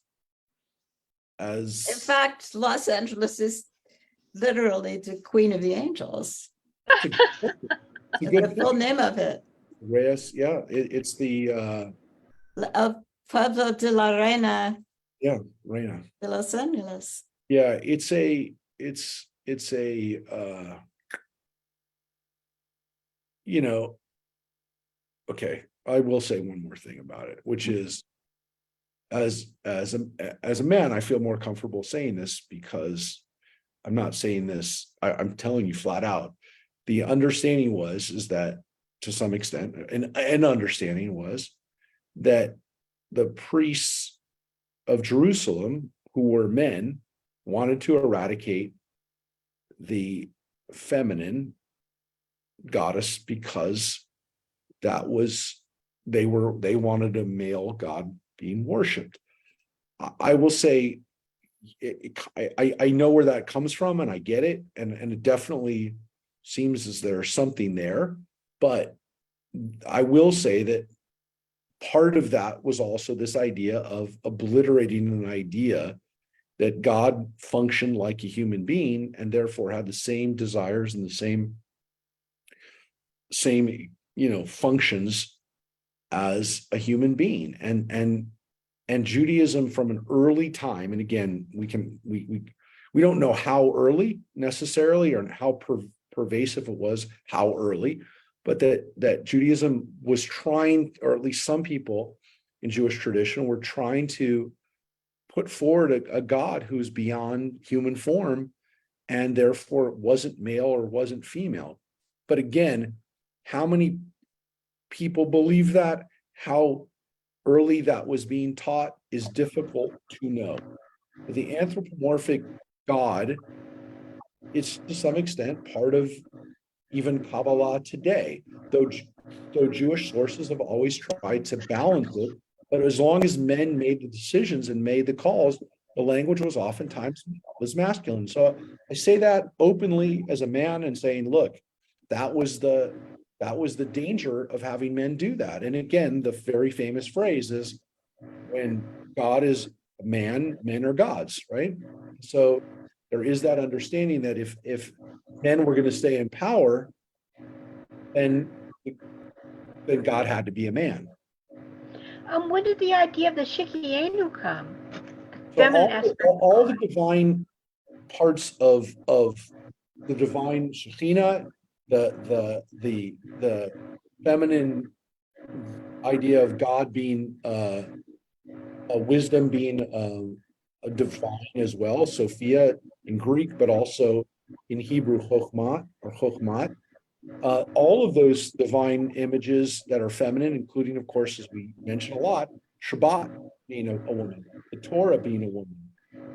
in fact, Los Angeles is literally the Queen of the Angels. The full name of it. Reyes, yeah, it's the Pueblo de la Reina. Yeah, Reina. De Los Angeles. Yeah, it's a you know, okay, I will say one more thing about it, which is, as a man, I feel more comfortable saying this, because I'm not saying this, I'm telling you flat out. The understanding is that, to some extent, an understanding was that the priests of Jerusalem, who were men, wanted to eradicate the feminine goddess, because that was, they wanted a male god being worshipped. I will say, I know where that comes from, and I get it, and it definitely seems as there's something there. But I will say that part of that was also this idea of obliterating an idea that God functioned like a human being, and therefore had the same desires and the same functions as a human being. And Judaism from an early time, and again, we don't know how early necessarily, or how pervasive it was, how early, but that Judaism was trying, or at least some people in Jewish tradition were trying to put forward a God who's beyond human form, and therefore wasn't male or wasn't female. But again, how many people believe that? How early that was being taught is difficult to know. The anthropomorphic God, it's to some extent part of even Kabbalah today, though Jewish sources have always tried to balance it. But as long as men made the decisions and made the calls, the language was oftentimes masculine. So I say that openly as a man, and saying, look, that was the danger of having men do that. And again, the very famous phrase is, when God is man, men are gods, right? So there is that understanding that if men were going to stay in power, then God had to be a man. When did the idea of the Shikianu come? So all the divine parts of the divine Shekhinah, the feminine idea of God being a wisdom, being a divine as well, Sophia in Greek, but also in Hebrew, Chokhmah or Chokhmat. All of those divine images that are feminine, including, of course, as we mentioned a lot, Shabbat being a woman, the Torah being a woman,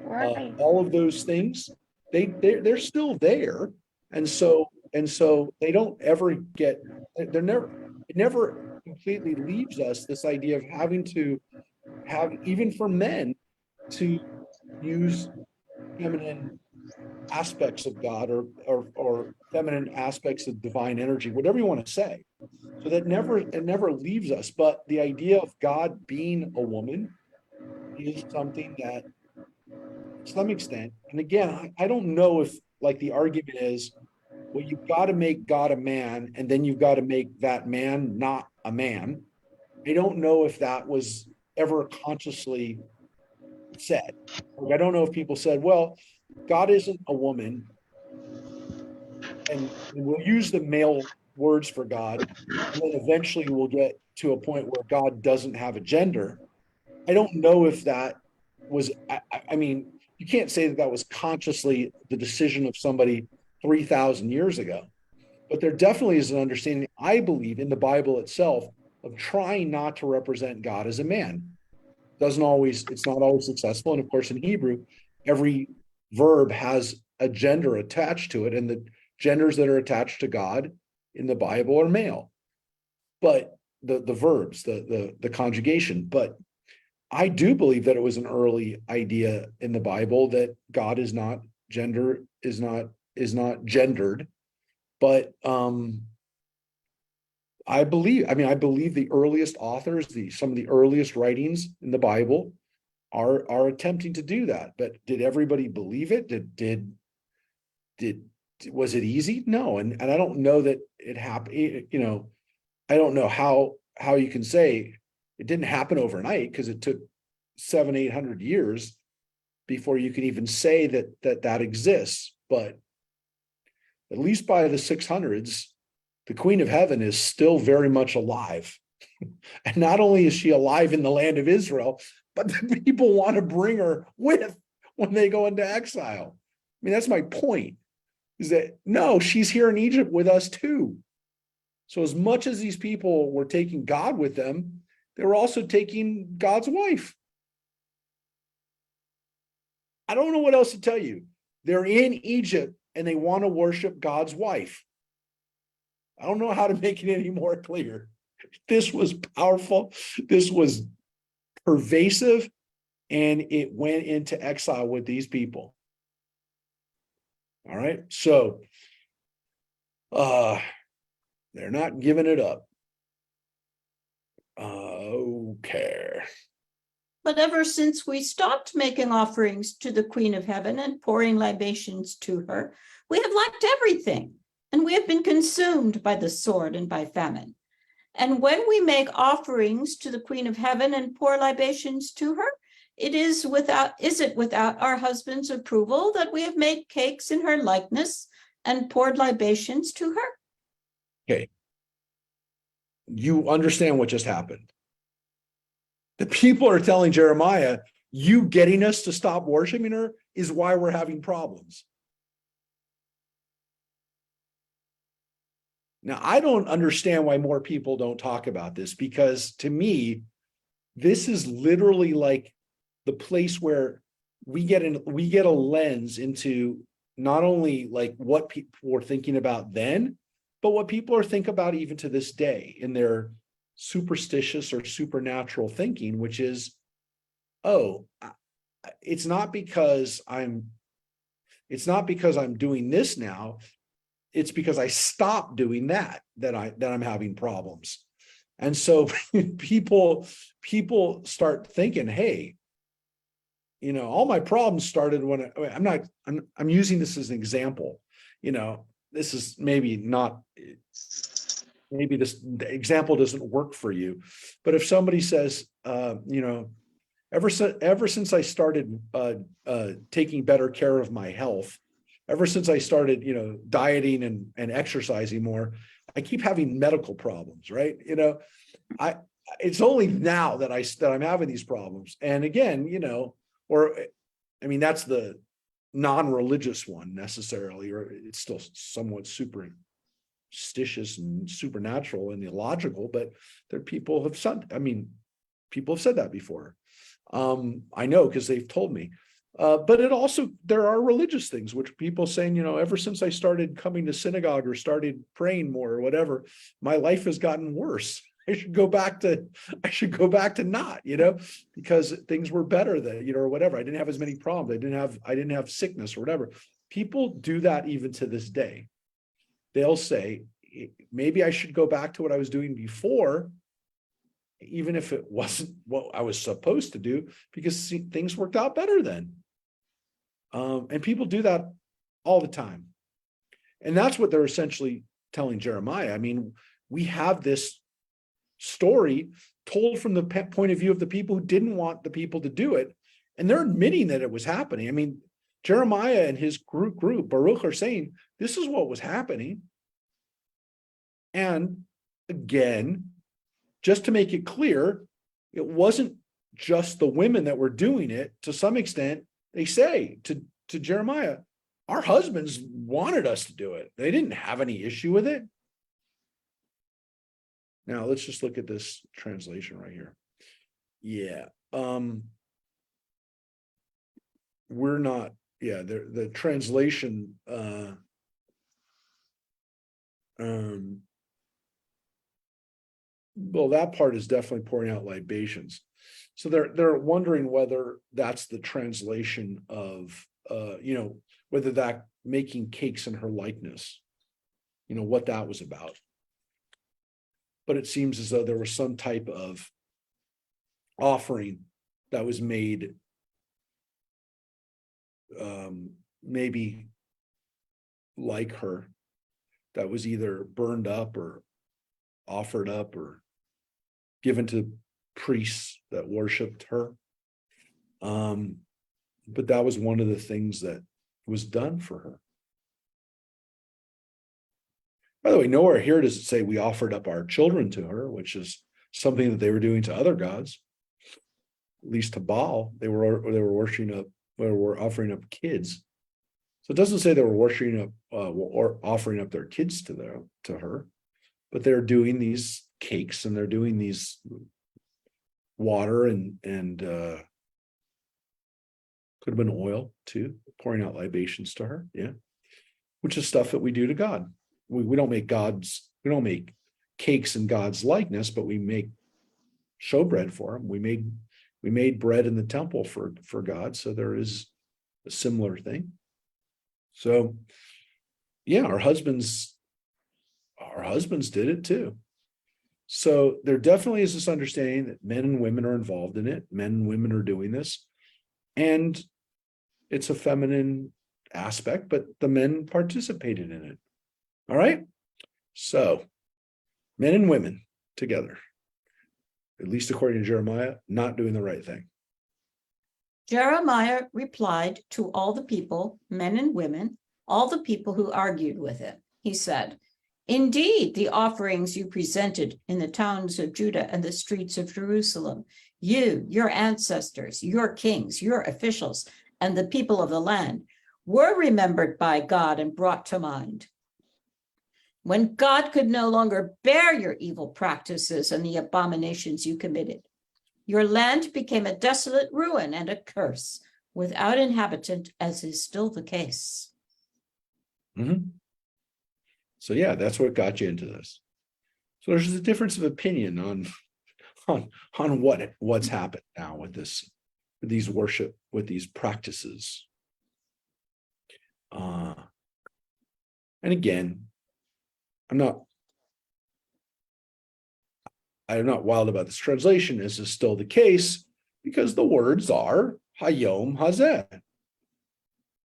Right. all of those things, they're still there, and so they don't ever get, they're never, it never completely leaves us this idea of having to have, even for men, to use feminine aspects of God, or feminine aspects of divine energy, whatever you want to say. So that it never leaves us. But the idea of God being a woman is something that, to some extent, and again, I don't know if, like, the argument is, well, you've got to make God a man, and then you've got to make that man not a man. I don't know if that was ever consciously said. Like, I don't know if people said, well, God isn't a woman, and we'll use the male words for God, and then eventually we'll get to a point where God doesn't have a gender. I don't know if that was, I mean, you can't say that that was consciously the decision of somebody 3,000 years ago, but there definitely is an understanding, I believe, in the Bible itself, of trying not to represent God as a man. Doesn't always, it's not always successful. And of course, in Hebrew, every verb has a gender attached to it, and the genders that are attached to God in the Bible are male. But the verbs, the conjugation. But I do believe that it was an early idea in the Bible that God is not gender, is not gendered. But I believe the earliest authors, some of the earliest writings in the Bible are attempting to do that. But did everybody believe it? Did was it easy? No. And I don't know that it happened. I don't know how you can say it didn't happen overnight, because it took 700-800 years before you can even say that exists. But at least by the 600s, the Queen of Heaven is still very much alive. And not only is she alive in the land of Israel, but the people want to bring her with when they go into exile. I mean, that's my point, is that no, she's here in Egypt with us too. So as much as these people were taking God with them, they were also taking God's wife. I don't know what else to tell you. They're in Egypt and they want to worship God's wife. I don't know how to make it any more clear. This was powerful. This was pervasive, and it went into exile with these people. All right. So they're not giving it up. Okay. But ever since we stopped making offerings to the Queen of Heaven and pouring libations to her, we have lacked everything, and we have been consumed by the sword and by famine. And when we make offerings to the Queen of Heaven and pour libations to her, is it without our husband's approval that we have made cakes in her likeness and poured libations to her? Okay. You understand what just happened. The people are telling Jeremiah, you getting us to stop worshiping her is why we're having problems. Now, I don't understand why more people don't talk about this, because to me, this is literally like the place where we get a lens into not only like what people were thinking about then, but what people are thinking about even to this day in their superstitious or supernatural thinking, which is, oh, it's not because I'm doing this now. It's because I stopped doing that I'm having problems. And so people start thinking, hey, all my problems started when I'm using this as an example. This is maybe this example doesn't work for you, but if somebody says, ever since I started taking better care of my health, ever since I started, dieting and exercising more, I keep having medical problems, right? It's only now that I'm having these problems. And again, that's the non-religious one necessarily, or it's still somewhat superstitious and supernatural and illogical, but there people have People have said that before. I know because they've told me. But it also, there are religious things which people saying, ever since I started coming to synagogue or started praying more or whatever, my life has gotten worse. I should go back to not, because things were better then, or whatever. I didn't have as many problems. I didn't have sickness or whatever. People do that even to this day. They'll say, maybe I should go back to what I was doing before, even if it wasn't what I was supposed to do, because things worked out better then. And people do that all the time. And that's what they're essentially telling Jeremiah. I mean, we have this story told from the point of view of the people who didn't want the people to do it. And they're admitting that it was happening. I mean, Jeremiah and his group, Baruch, are saying, this is what was happening. And again, just to make it clear, it wasn't just the women that were doing it. To some extent, they say to Jeremiah, our husbands wanted us to do it. They didn't have any issue with it. Now, let's just look at this translation right here. Yeah. We're not, the translation, well, that part is definitely pouring out libations. So they're wondering whether that's the translation of, whether that making cakes in her likeness, what that was about. But it seems as though there was some type of offering that was made, maybe like her, that was either burned up or offered up or given to priests that worshiped her. But that was one of the things that was done for her. By the way, nowhere here does it say we offered up our children to her, which is something that they were doing to other gods, at least to Baal. They were offering up kids. So it doesn't say they were worshiping up or offering up their kids to her, but they're doing these cakes and they're doing these water and could have been oil too, pouring out libations to her, which is stuff that we do to God. We don't make cakes in God's likeness, but we make showbread for him. We made bread in the temple for God, so there is a similar thing. So our husbands did it too. So there definitely is this understanding that men and women are involved in it. Men and women are doing this. And it's a feminine aspect, but the men participated in it. All right. So men and women together, at least according to Jeremiah, not doing the right thing. Jeremiah replied to all the people, men and women, all the people who argued with him. He said, indeed, the offerings you presented in the towns of Judah and the streets of Jerusalem, you, your ancestors, your kings, your officials, and the people of the land were remembered by God and brought to mind. When God could no longer bear your evil practices and the abominations you committed, your land became a desolate ruin and a curse, without inhabitant, as is still the case. Mm-hmm. So that's what got you into this. So there's a difference of opinion on what's happened now with this, with these worship, with these practices. And again, I'm not wild about this translation. This is still the case because the words are Hayom Hazeh.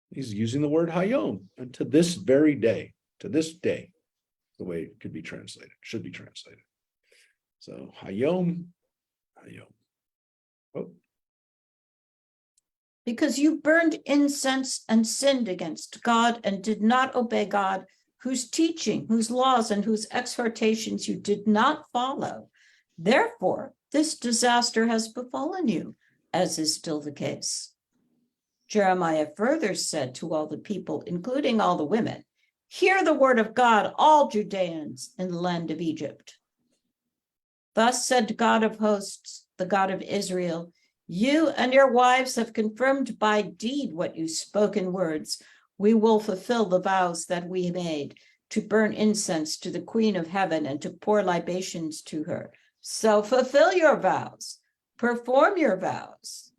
He's using the word Hayom, and to this very day, the way it could be translated, should be translated. So Hayom. Oh. Because you burned incense and sinned against God and did not obey God, whose teaching, whose laws, and whose exhortations you did not follow. Therefore, this disaster has befallen you, as is still the case. Jeremiah further said to all the people, including all the women, hear the word of God, all Judeans in the land of Egypt. Thus said God of hosts, the God of Israel, you and your wives have confirmed by deed what you spoke in words. We will fulfill the vows that we made to burn incense to the Queen of Heaven and to pour libations to her. So fulfill your vows, perform your vows.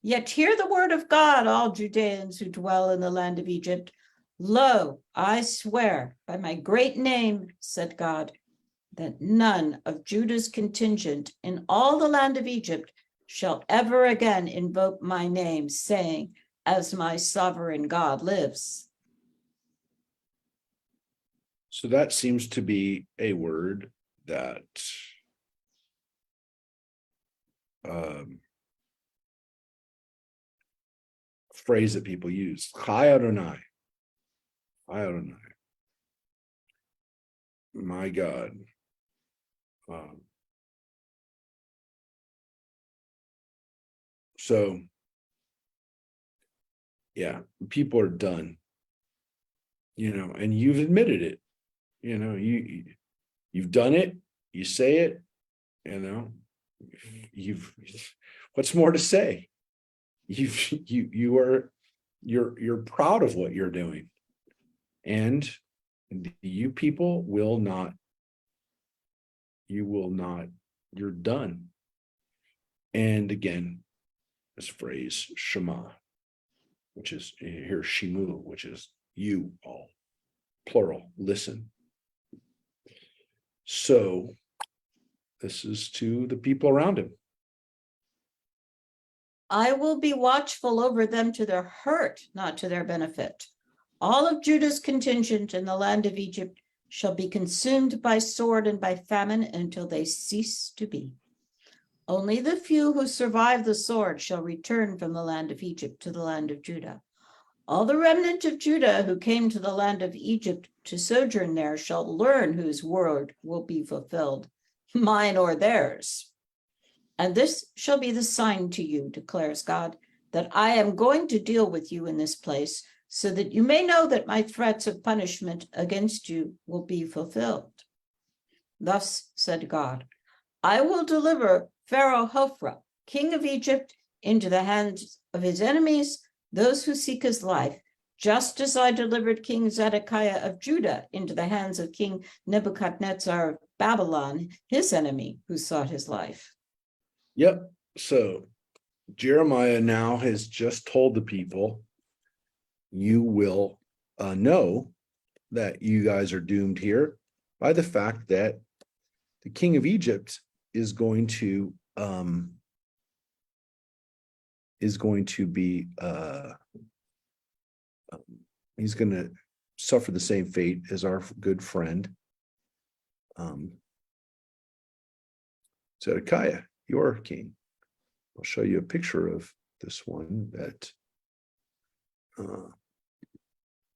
Yet hear the word of God, all Judeans who dwell in the land of Egypt. Lo, I swear by my great name, said God, that none of Judah's contingent in all the land of Egypt shall ever again invoke my name, saying, as my sovereign God lives. So that seems to be a word that phrase that people use. Chai Adonai. Chai Adonai. My God. So yeah, people are done, and you've admitted it. You've done it, you say it, you've what's more to say? You're proud of what you're doing, and you people will not, you're done. And again, this phrase Shema, which is here Shimu, which is you all, plural, listen. So this is to the people around him. I will be watchful over them to their hurt, not to their benefit. All of Judah's contingent in the land of Egypt shall be consumed by sword and by famine until they cease to be. Only the few who survive the sword shall return from the land of Egypt to the land of Judah. All the remnant of Judah who came to the land of Egypt to sojourn there shall learn whose word will be fulfilled, mine or theirs. And this shall be the sign to you, declares God, that I am going to deal with you in this place, so that you may know that my threats of punishment against you will be fulfilled. Thus said God, I will deliver Pharaoh Hophra, king of Egypt, into the hands of his enemies, those who seek his life, just as I delivered King Zedekiah of Judah into the hands of King Nebuchadnezzar of Babylon, his enemy, who sought his life. Yep. So Jeremiah now has just told the people, you will know that you guys are doomed here by the fact that the king of Egypt is going to be he's going to suffer the same fate as our good friend Zedekiah, your king. I'll show you a picture of this one that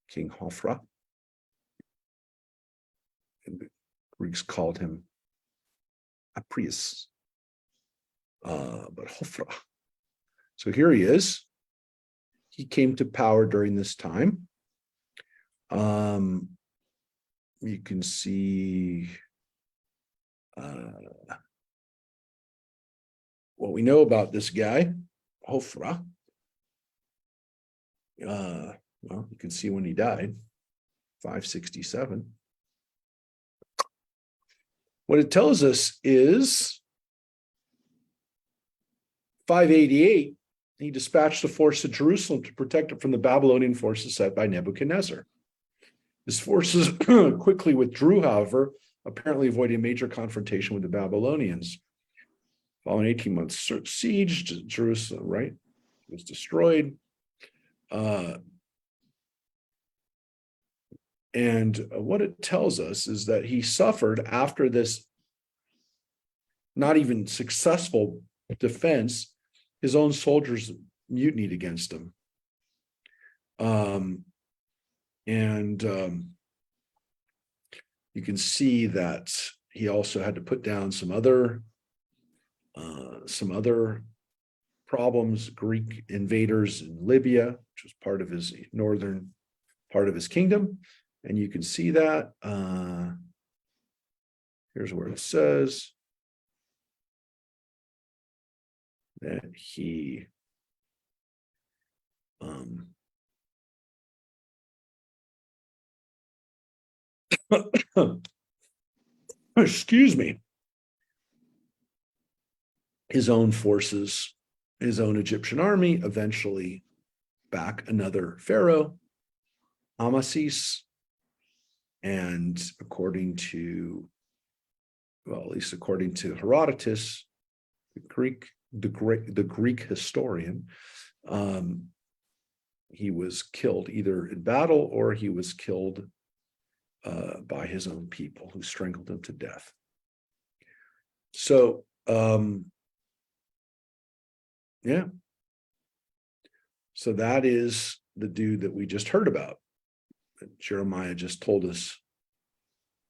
King Hophra, and the Greeks called him Aprius, but Hophra. So here he is. He came to power during this time. You can see what we know about this guy, Hophra. Well, you can see when he died, 567. What it tells us is 588, he dispatched a force to Jerusalem to protect it from the Babylonian forces set by Nebuchadnezzar. His forces quickly withdrew, however, apparently avoiding a major confrontation with the Babylonians. Following 18 months siege, Jerusalem, right, was destroyed. And what it tells us is that he suffered after this not even successful defense, his own soldiers mutinied against him. You can see that he also had to put down some other problems, Greek invaders in Libya, which was part of his northern part of his kingdom. And you can see that. Here's where it says, that he excuse me, his own forces, his own Egyptian army eventually back another pharaoh, Amasis, and according to, well, at least according to Herodotus, the Greek historian, he was killed either in battle or he was killed by his own people who strangled him to death. So, yeah. So that is the dude that we just heard about, that Jeremiah just told us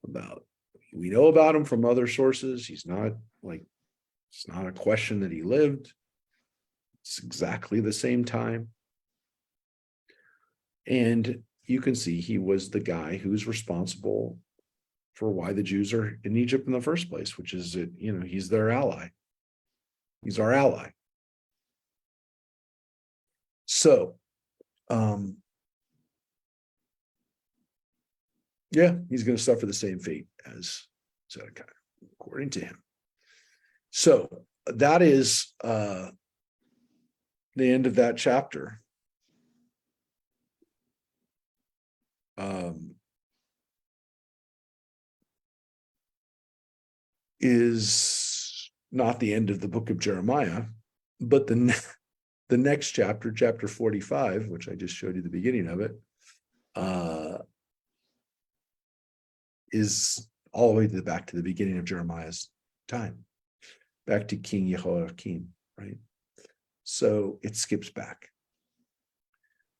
about. We know about him from other sources. He's not like, it's not a question that he lived. It's exactly the same time. And you can see he was the guy who's responsible for why the Jews are in Egypt in the first place, which is that, you know, he's their ally. He's our ally. So, yeah, he's going to suffer the same fate as Zedekiah, according to him. So that is the end of that chapter. Is not the end of the book of Jeremiah, but the next chapter, chapter 45, which I just showed you the beginning of it, is all the way back to the beginning of Jeremiah's time, back to King Jehoiakim, right? So it skips back.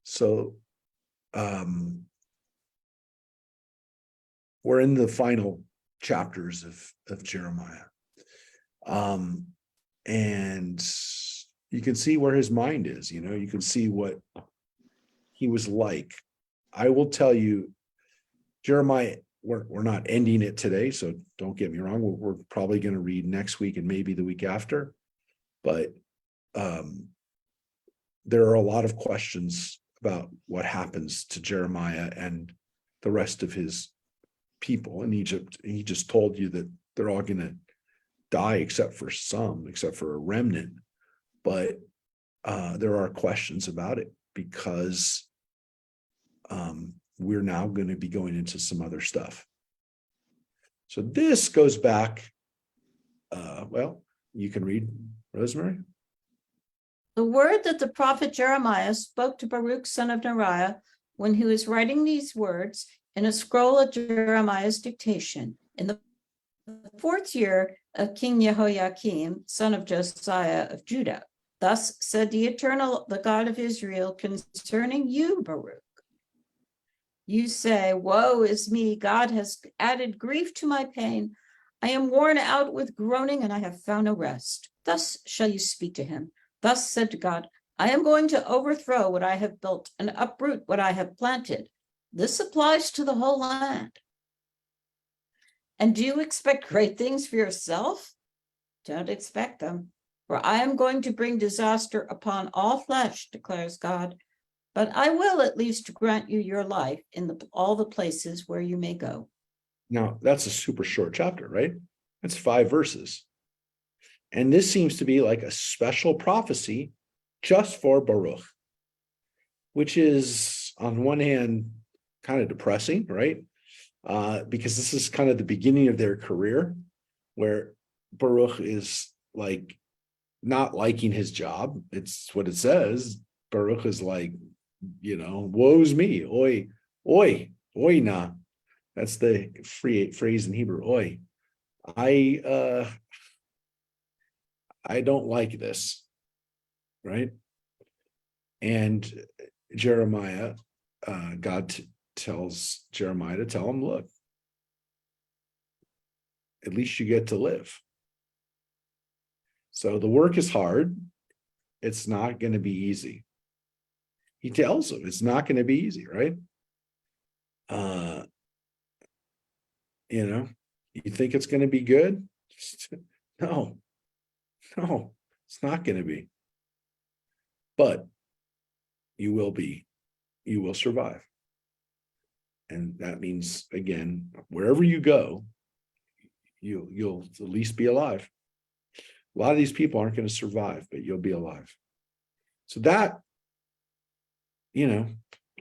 So we're in the final chapters of Jeremiah. And you can see where his mind is, you know, you can see what he was like. I will tell you, Jeremiah, we're not ending it today, so don't get me wrong. We're probably going to read next week and maybe the week after, but there are a lot of questions about what happens to Jeremiah and the rest of his people in Egypt. He just told you that they're all going to die except for some, except for a remnant. But there are questions about it because we're now going to be going into some other stuff. So this goes back, well, you can read, Rosemary. The word that the prophet Jeremiah spoke to Baruch, son of Neriah, when he was writing these words in a scroll at Jeremiah's dictation in the 4th year of King Jehoiakim, son of Josiah of Judah. Thus said the Eternal, the God of Israel, concerning you, Baruch. You say, woe is me, God has added grief to my pain. I am worn out with groaning, and I have found no rest. Thus shall you speak to him. Thus said God, I am going to overthrow what I have built and uproot what I have planted. This applies to the whole land. And do you expect great things for yourself? Don't expect them, for I am going to bring disaster upon all flesh, declares God. But I will at least grant you your life in all the places where you may go. Now, that's a super short chapter, right? That's 5 verses. And this seems to be like a special prophecy just for Baruch, which is on one hand kind of depressing, right? Because this is kind of the beginning of their career where Baruch is like not liking his job. It's what it says. Baruch is like, you know, woe's me, oi, oi, oi na. That's the phrase in Hebrew, oi. I don't like this, right? And Jeremiah, God tells Jeremiah to tell him, look, at least you get to live. So the work is hard. It's not going to be easy. He tells him it's not going to be easy, right? You know, you think it's going to be good? No, it's It's not going to be. But you will be. You will survive. And that means, again, wherever you go, you'll at least be alive. A lot of these people aren't going to survive, but you'll be alive. So that,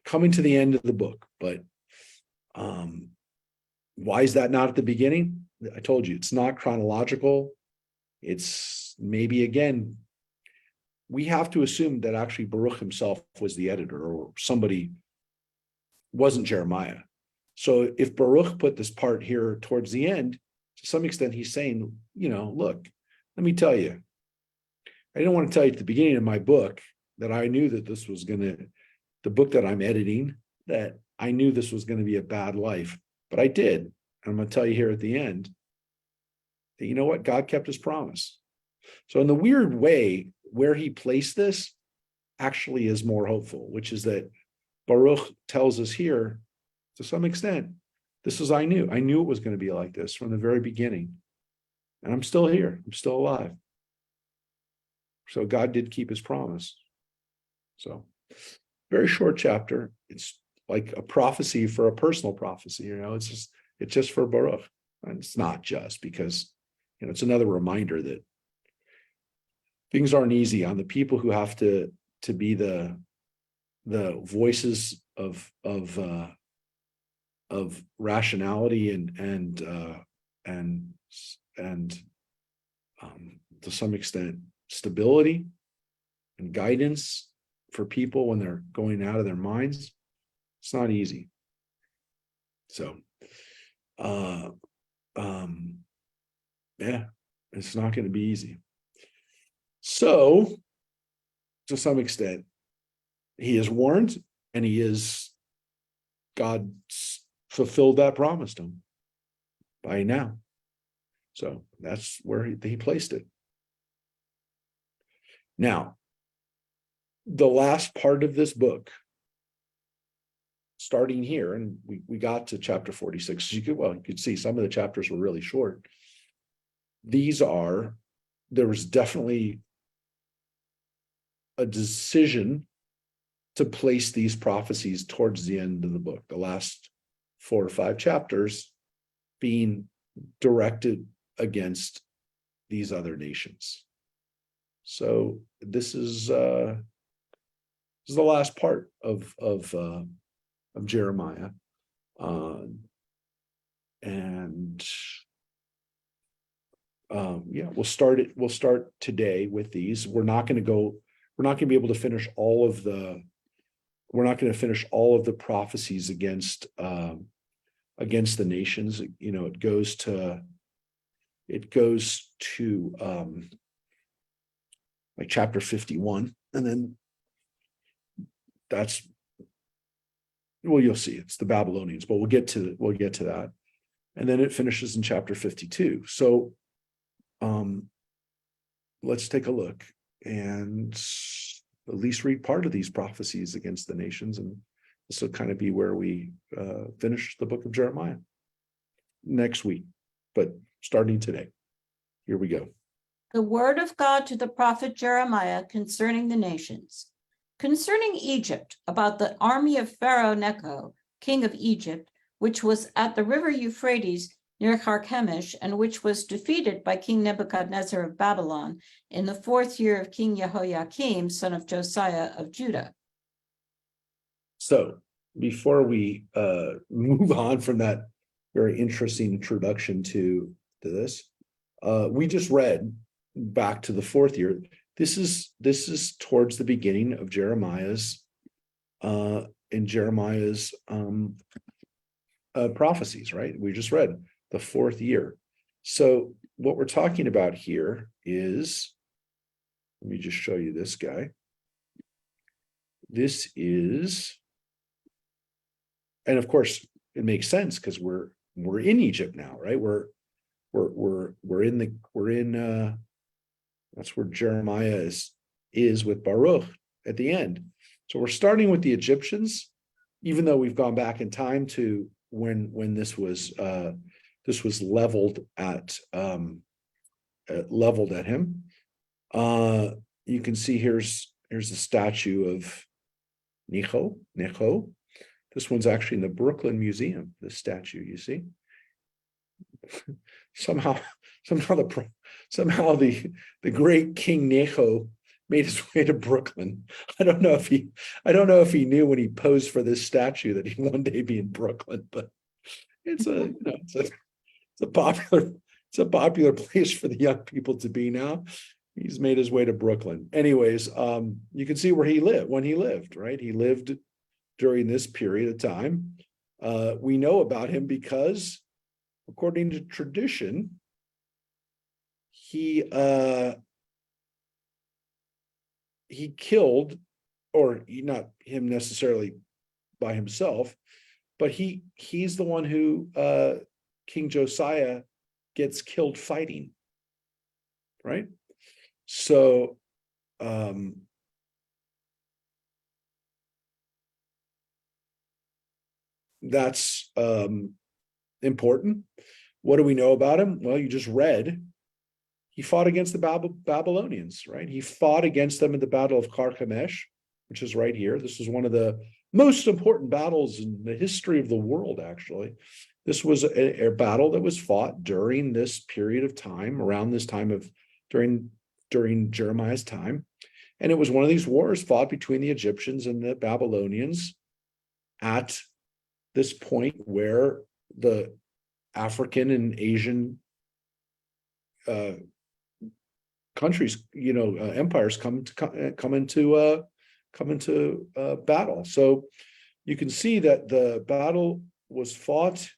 coming to the end of the book, but why is that not at the beginning? I told you, it's not chronological. It's maybe, again, we have to assume that actually Baruch himself was the editor, or somebody wasn't Jeremiah. So if Baruch put this part here towards the end, to some extent, he's saying, look, let me tell you, I didn't want to tell you at the beginning of my book that I knew that this was the book that I'm editing, that I knew this was going to be a bad life, but I did. And I'm going to tell you here at the end that, you know what? God kept his promise. So in the weird way, where he placed this actually is more hopeful, which is that Baruch tells us here, to some extent, this is, I knew it was going to be like this from the very beginning. And I'm still here. I'm still alive. So God did keep his promise. So very short chapter. It's like a prophecy for a personal prophecy. It's just for Baruch. And it's not just because, it's another reminder that things aren't easy on the people who have to be the voices of rationality and to some extent stability and guidance for people when they're going out of their minds. It's not easy. So yeah, it's not going to be easy. So to some extent, he is warned, and God fulfilled that promise to him by now. So that's where he placed it. Now, the last part of this book, starting here, and we got to chapter 46. You could see some of the chapters were really short. There was definitely a decision to place these prophecies towards the end of the book, the last 4 or 5 chapters being directed against these other nations. So this is the last part of Jeremiah, we'll start today with these. We're not going to be able to finish all of the prophecies against the nations. It goes to like chapter 51, and then you'll see it's the Babylonians, but we'll get to that, and then it finishes in chapter 52. So let's take a look and at least read part of these prophecies against the nations, and this will kind of be where we finish the book of Jeremiah next week, but starting today. Here we go. The word of God to the prophet Jeremiah concerning the nations. Concerning Egypt, about the army of Pharaoh Necho, king of Egypt, which was at the river Euphrates near Carchemish, and which was defeated by King Nebuchadnezzar of Babylon in the 4th year of King Jehoiakim, son of Josiah of Judah. So before we move on from that very interesting introduction to this, we just read back to the 4th year. This is towards the beginning of Jeremiah's prophecies, right? We just read the 4th year. So what we're talking about here is, let me just show you this guy. This is, and of course it makes sense because we're in Egypt now, right? We're in that's where Jeremiah is with Baruch at the end. So we're starting with the Egyptians, even though we've gone back in time to when this was leveled at him. You can see here's the statue of Necho. This one's actually in the Brooklyn Museum, this statue, you see. somehow the great King Necho made his way to Brooklyn. I don't know if he knew when he posed for this statue that he'd one day be in Brooklyn, but it's a popular place for the young people to be now. He's made his way to Brooklyn. Anyways, you can see where he lived when he lived, right? He lived during this period of time. We know about him because, according to tradition, he killed, or not him necessarily by himself, but he's the one who King Josiah gets killed fighting, right? So that's important. What do we know about him? Well, you just read. He fought against the Babylonians, right? He fought against them in the Battle of Carchemish, which is right here. This is one of the most important battles in the history of the world, actually. This was a battle that was fought during this period of time, around this time of during Jeremiah's time. And it was one of these wars fought between the Egyptians and the Babylonians at this point where the African and Asian countries, empires come into battle. So you can see that the battle was fought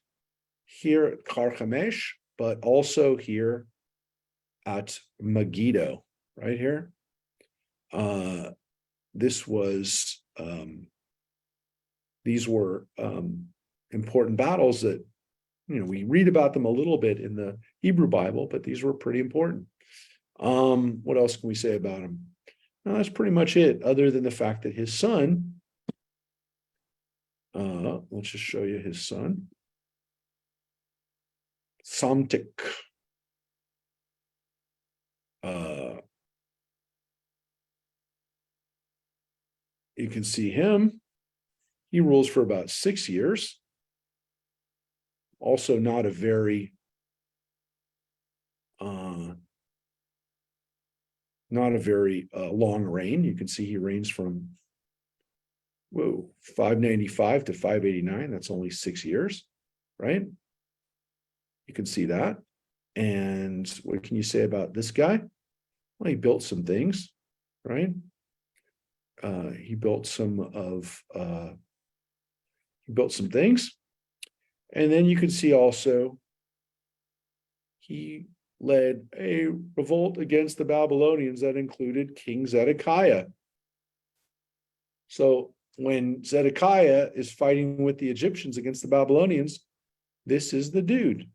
here at Carchemish, but also here at Megiddo, right here. These were important battles that, we read about them a little bit in the Hebrew Bible, but these were pretty important. What else can we say about him? No, that's pretty much it, other than the fact that his son, let's just show you his son, Samtik. You can see him. He rules for about 6 years. Also not a very long reign. You can see he reigns from 595 to 589. That's only 6 years, right? You can see that. And what can you say about this guy? Well, he built some things, right? He built some things. And then you can see also he led a revolt against the Babylonians that included King Zedekiah. So when Zedekiah is fighting with the Egyptians against the Babylonians, this is the dude.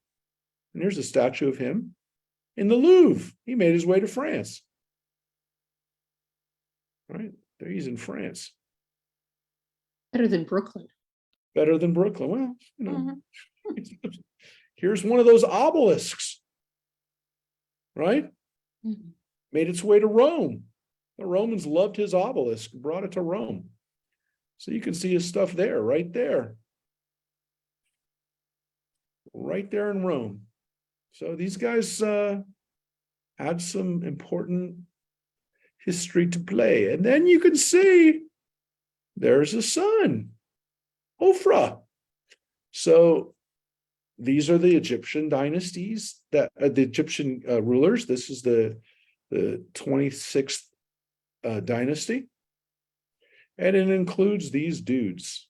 And there's a statue of him in the Louvre. He made his way to France. Right? There he's in France. Better than Brooklyn. Better than Brooklyn. Well, here's one of those obelisks. Right? Made its way to Rome. The Romans loved his obelisk, brought it to Rome. So you can see his stuff there, right there. Right there in Rome. So these guys had some important history to play. And then you can see there's a son, Ophrah. So these are the Egyptian dynasties, that the Egyptian rulers. This is the 26th dynasty. And it includes these dudes.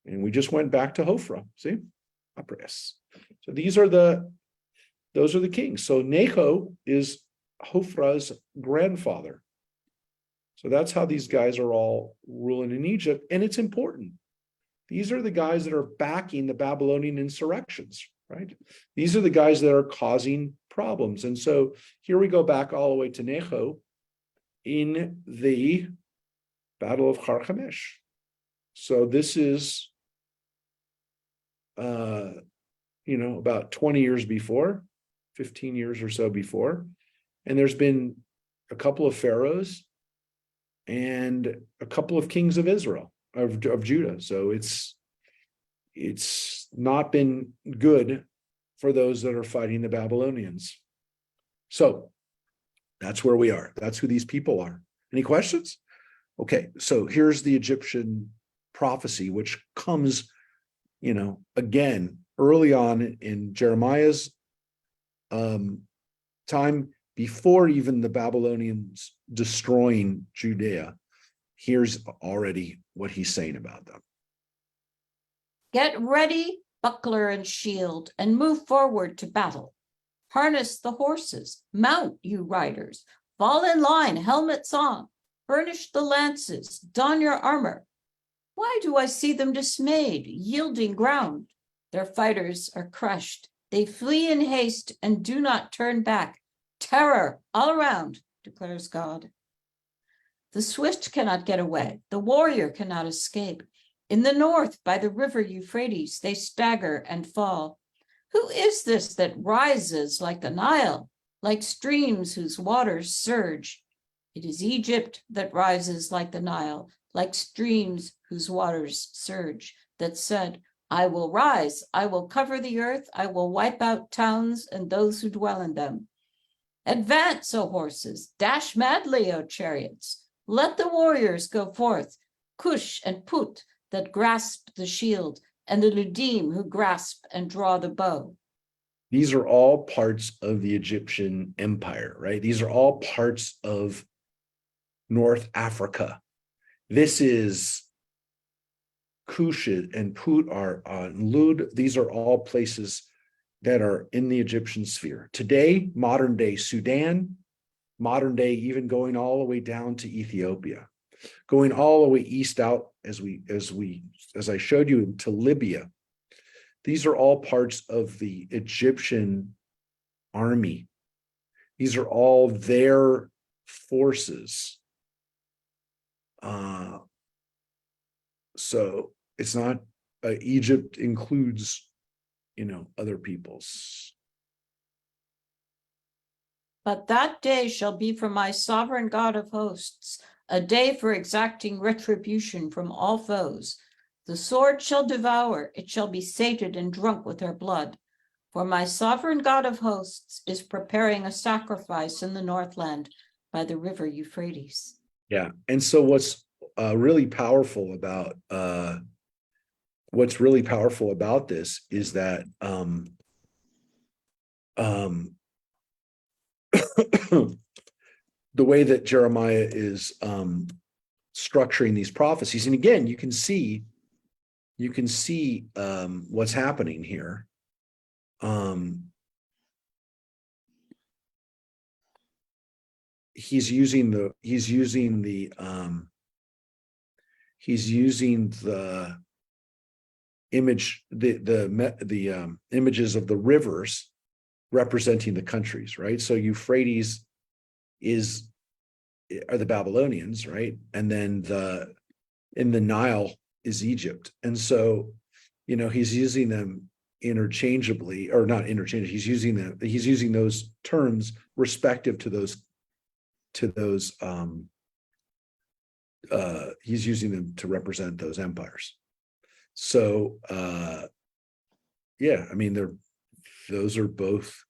And we just went back to Ophrah, see? Apres. So those are the kings. So Necho is Ophrah's grandfather. So that's how these guys are all ruling in Egypt. And it's important. These are the guys that are backing the Babylonian insurrections, right? These are the guys that are causing problems. And so here we go back all the way to Necho in the Battle of Carchemish. So this is, about 20 years before, 15 years or so before. And there's been a couple of pharaohs, and a couple of kings of Israel, of Judah. So it's not been good for those that are fighting the Babylonians. So that's where we are. That's who these people are. Any questions? Okay, so here's the Egyptian prophecy, which comes, again, early on in Jeremiah's time, before even the Babylonians destroying Judea. Here's already what he's saying about them. Get ready, buckler and shield, and move forward to battle. Harness the horses, mount, you riders, fall in line, helmets on, burnish the lances, don your armor. Why do I see them dismayed, yielding ground? Their fighters are crushed. They flee in haste and do not turn back. Terror all around, declares God. The swift cannot get away. The warrior cannot escape. In the north, by the river Euphrates, they stagger and fall. Who is this that rises like the Nile, like streams whose waters surge? It is Egypt that rises like the Nile, like streams whose waters surge, that said, I will rise, I will cover the earth, I will wipe out towns and those who dwell in them. Advance, O horses, dash madly, O chariots. Let the warriors go forth, Cush and Put that grasp the shield, and the Ludim who grasp and draw the bow. These are all parts of the Egyptian empire, right? These are all parts of North Africa. This is Cush and Put are on Lud. These are all places that are in the Egyptian sphere. Today, modern day Sudan, modern day even going all the way down to Ethiopia, going all the way east out as I showed you to Libya. These are all parts of the Egyptian army. These are all their forces. So it's not Egypt includes, other peoples. But that day shall be for my sovereign God of hosts, a day for exacting retribution from all foes. The sword shall devour, it shall be sated and drunk with their blood. For my sovereign God of hosts is preparing a sacrifice in the Northland by the river Euphrates. Yeah, and so what's really powerful about this is that the way that Jeremiah is structuring these prophecies, and again, you can see what's happening here. He's using the image, the images of the rivers representing the countries, right? So Euphrates are the Babylonians, right? And then in the Nile is Egypt. And so, he's using them interchangeably, or not interchangeably, he's using those terms respective to those he's using them to represent those empires. So those are both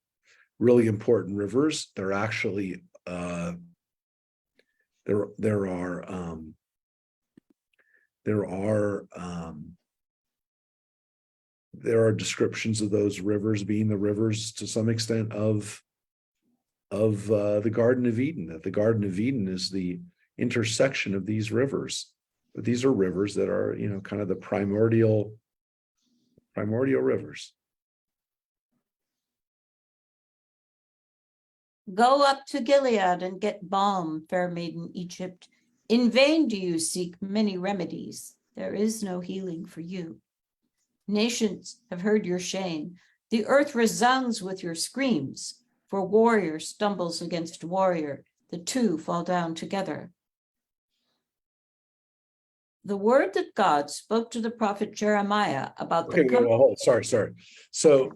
really important rivers. They're actually there are descriptions of those rivers being the rivers to some extent of the Garden of Eden, that the Garden of Eden is the intersection of these rivers. But these are rivers that are, kind of the primordial rivers. Go up to Gilead and get balm, fair maiden Egypt. In vain do you seek many remedies. There is no healing for you. Nations have heard your shame. The earth resounds with your screams. For warrior stumbles against warrior. The two fall down together. The word that God spoke to the prophet Jeremiah about Okay, hold. Sorry. So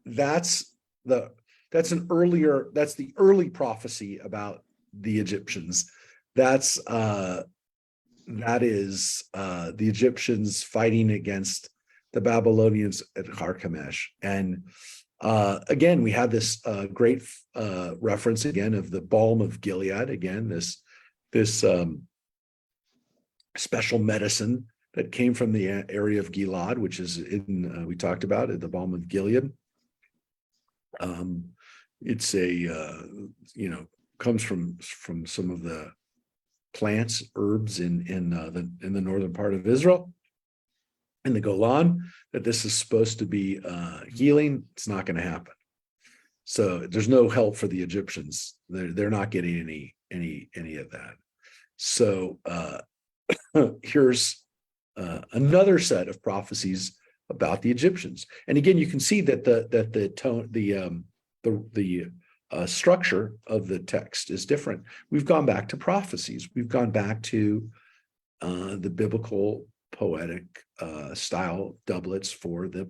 that's the early prophecy about the Egyptians. That is the Egyptians fighting against the Babylonians at Carchemish. And again, we had this great reference again of the balm of Gilead. Again, this special medicine that came from the area of Gilad, which is in we talked about it, the balm of Gilead. It's a comes from some of the plants, herbs in the northern part of Israel, in the Golan. That this is supposed to be healing. It's not going to happen. So there's no help for the Egyptians. They're not getting any of that. So here's another set of prophecies about the Egyptians. And again, you can see that the structure of the text is different. We've gone back to prophecies. We've gone back to the biblical poetic style doublets for the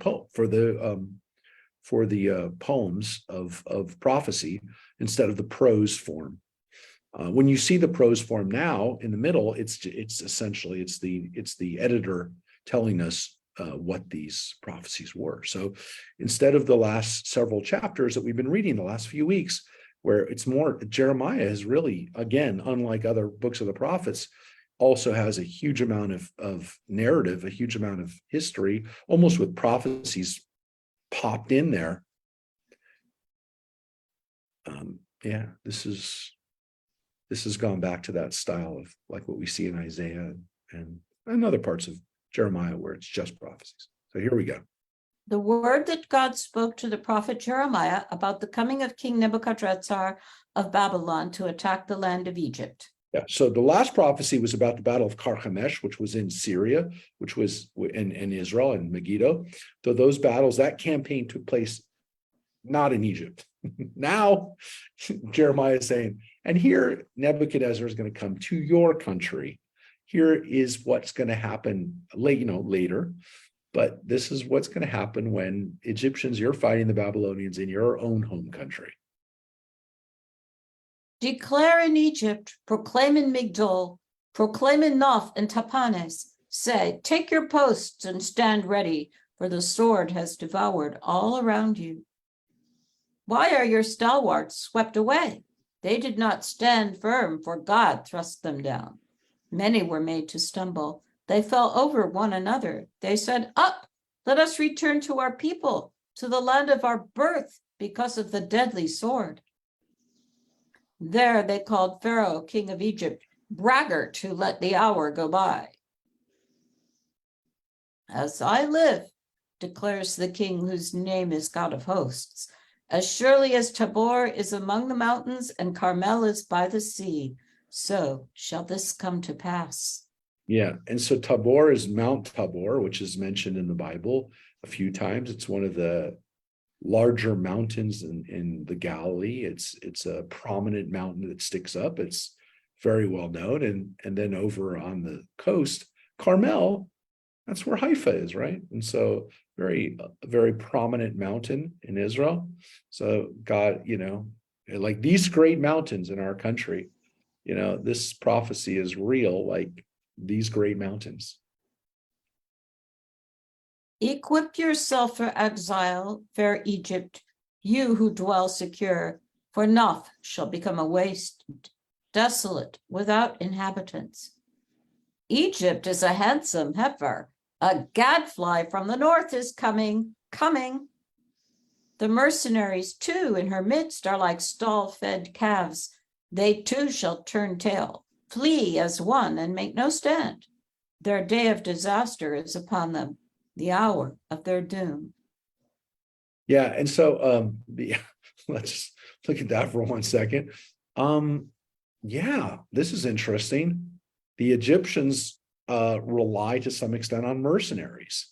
poems of prophecy instead of the prose form. When you see the prose form now in the middle, it's essentially the editor telling us what these prophecies were. So instead of the last several chapters that we've been reading the last few weeks, where it's more, Jeremiah is really, again, unlike other books of the prophets, also has a huge amount of narrative, a huge amount of history, almost with prophecies popped in there. This has gone back to that style of like what we see in Isaiah and other parts of Jeremiah where it's just prophecies. So here we go. The word that God spoke to the prophet Jeremiah about the coming of King Nebuchadnezzar of Babylon to attack the land of Egypt. Yeah, so the last prophecy was about the battle of Carchemish, which was in Syria, which was in Israel and Megiddo. So those battles, that campaign took place not in Egypt. Now Jeremiah is saying, and here Nebuchadnezzar is going to come to your country. Here is what's going to happen later, but this is what's going to happen when Egyptians, you're fighting the Babylonians in your own home country. Declare in Egypt, proclaim in Migdol, proclaim in Noph and Tapanes. Say, take your posts and stand ready, for the sword has devoured all around you. Why are your stalwarts swept away? They did not stand firm, for God thrust them down. Many were made to stumble. They fell over one another. They said, up, let us return to our people, to the land of our birth, because of the deadly sword. There they called Pharaoh, king of Egypt, braggart who let the hour go by. As I live, declares the king whose name is God of hosts, as surely as Tabor is among the mountains and Carmel is by the sea, so shall this come to pass. Yeah, and so Tabor is Mount Tabor, which is mentioned in the Bible a few times. It's one of the larger mountains in the Galilee. It's a prominent mountain that sticks up. It's very well known. And then over on the coast, Carmel, that's where Haifa is, right? And so very prominent mountain in Israel. So God, like these great mountains in our country, this prophecy is real, like these great mountains. Equip yourself for exile, fair Egypt, you who dwell secure, for Noph shall become a waste, desolate, without inhabitants. Egypt is a handsome heifer. A gadfly from the north is coming. The mercenaries, too, in her midst are like stall-fed calves. They, too, shall turn tail, flee as one, and make no stand. Their day of disaster is upon them, the hour of their doom. Yeah, and so let's look at that for 1 second. Yeah, this is interesting. The Egyptians rely to some extent on mercenaries.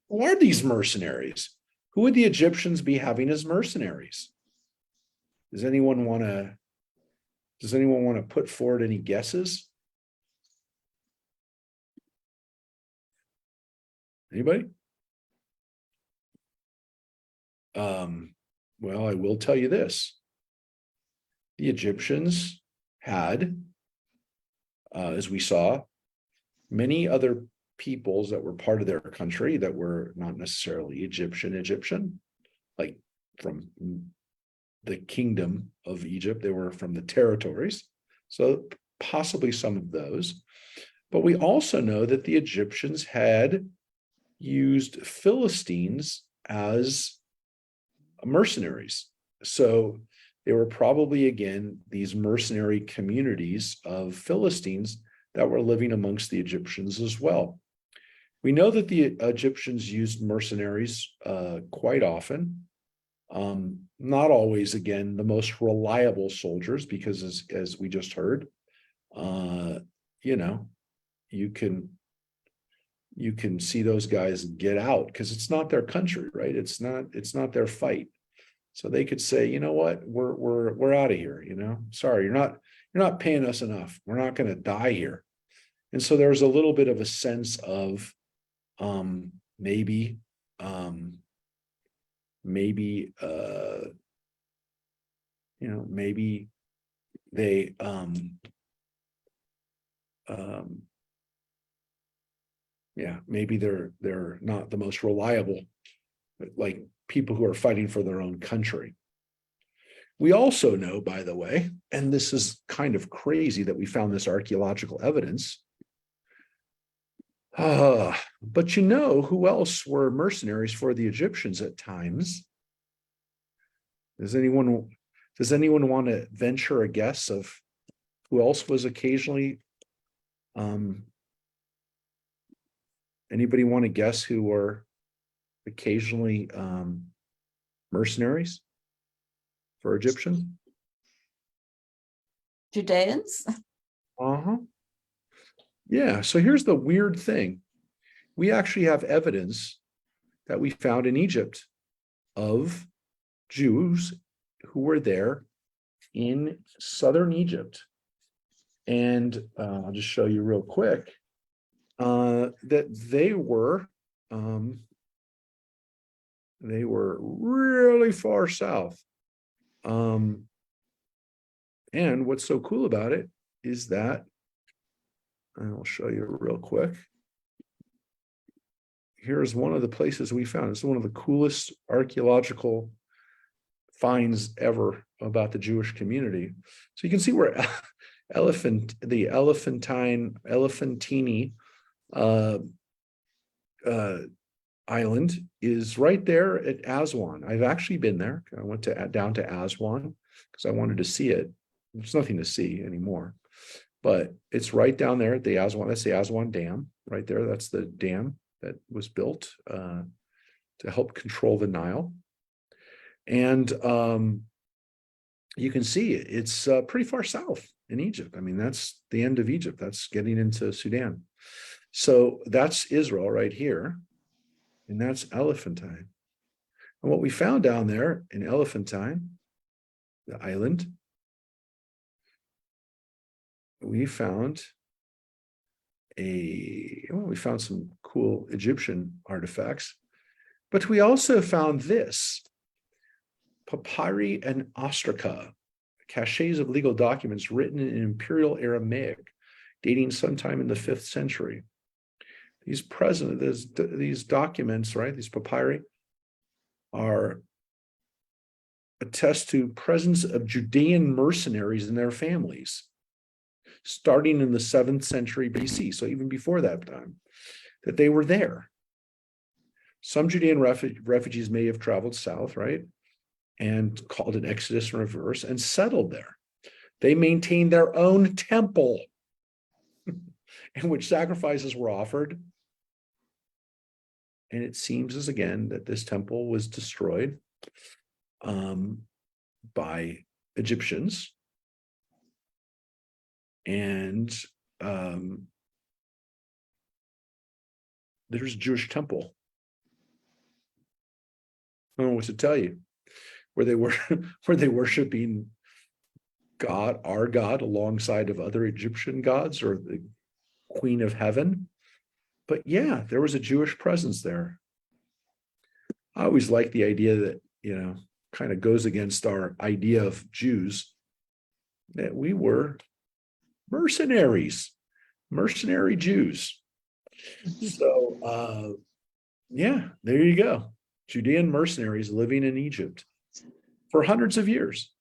Who are these mercenaries? Who would the Egyptians be having as mercenaries? Does anyone want to put forward any guesses? Anybody? Well, I will tell you this. The Egyptians had, as we saw, many other peoples that were part of their country that were not necessarily Egyptian, like from the kingdom of Egypt. They were from the territories. So possibly some of those. But we also know that the Egyptians had used Philistines as mercenaries. So they were probably, again, these mercenary communities of Philistines that were living amongst the Egyptians as well. We know that the Egyptians used mercenaries quite often. Not always, again, the most reliable soldiers, because as we just heard, you know, you can see those guys get out because it's not their country, right? It's not their fight. So they could say, you know what, we're out of here, you know. Sorry, you're not paying us enough. We're not going to die here. And so there's a little bit of a sense of maybe they maybe they're not the most reliable, like people who are fighting for their own country. We also know, by the way, and this is kind of crazy that we found this archaeological evidence, but you know who else were mercenaries for the Egyptians at times? Does anyone want to venture a guess of who else was occasionally? Anybody want to guess who were occasionally mercenaries for Egyptians? Judeans? Uh-huh. Yeah, so here's the weird thing. We actually have evidence that we found in Egypt of Jews who were there in southern Egypt. And I'll just show you real quick that they were really far south. And what's so cool about it is that, and I'll show you real quick. Here's one of the places we found. It's one of the coolest archaeological finds ever about the Jewish community. So you can see where the Elephantine island is right there at Aswan. I've actually been there. I went down to Aswan because I wanted to see it. There's nothing to see anymore, but it's right down there at the Aswan. That's the Aswan Dam right there. That's the dam that was built to help control the Nile. And you can see it's pretty far south in Egypt. I mean, that's the end of Egypt. That's getting into Sudan. So that's Israel right here. And that's Elephantine. And what we found down there in Elephantine, the island, we found some cool Egyptian artifacts, but we also found this papyri and ostraca, caches of legal documents written in Imperial Aramaic, dating sometime in the 5th century. These documents, right? These papyri attest to presence of Judean mercenaries and their families, starting in the 7th century BC. So even before that time, that they were there. Some Judean refugees may have traveled south, right? And called an exodus in reverse and settled there. They maintained their own temple in which sacrifices were offered. And it seems as again that this temple was destroyed by Egyptians. And there's a Jewish temple. I don't know what to tell you, where they worshiping God, our God, alongside of other Egyptian gods or the Queen of Heaven. But yeah, there was a Jewish presence there. I always like the idea that, you know, kind of goes against our idea of Jews, that we were mercenary Jews. So, yeah, there you go. Judean mercenaries living in Egypt for hundreds of years.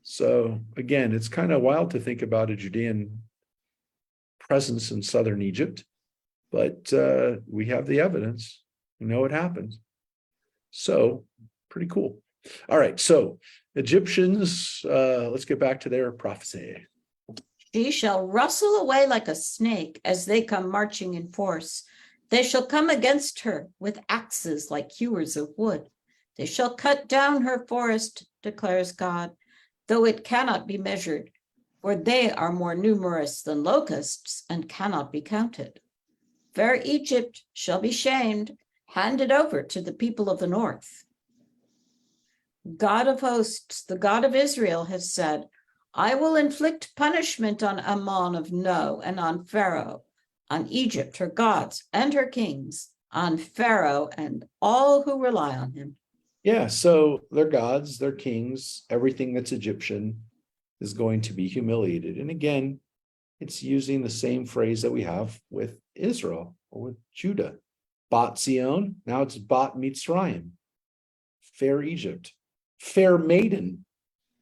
So again, it's kind of wild to think about a Judean presence in southern Egypt, but we have the evidence. We know it happened. So pretty cool. All right, so Egyptians, let's get back to their prophecy. She shall rustle away like a snake as they come marching in force. They shall come against her with axes like hewers of wood. They shall cut down her forest, declares God, though it cannot be measured, for they are more numerous than locusts and cannot be counted. Fair Egypt shall be shamed, handed over to the people of the north. God of hosts, the God of Israel, has said, I will inflict punishment on Ammon of No and on Pharaoh, on Egypt, her gods and her kings, on Pharaoh and all who rely on him. Yeah, so their gods, their kings, everything that's Egyptian is going to be humiliated. And again, it's using the same phrase that we have with Israel or with Judah. Bat Zion, now it's Bat Mitzrayim. Fair Egypt. Fair maiden,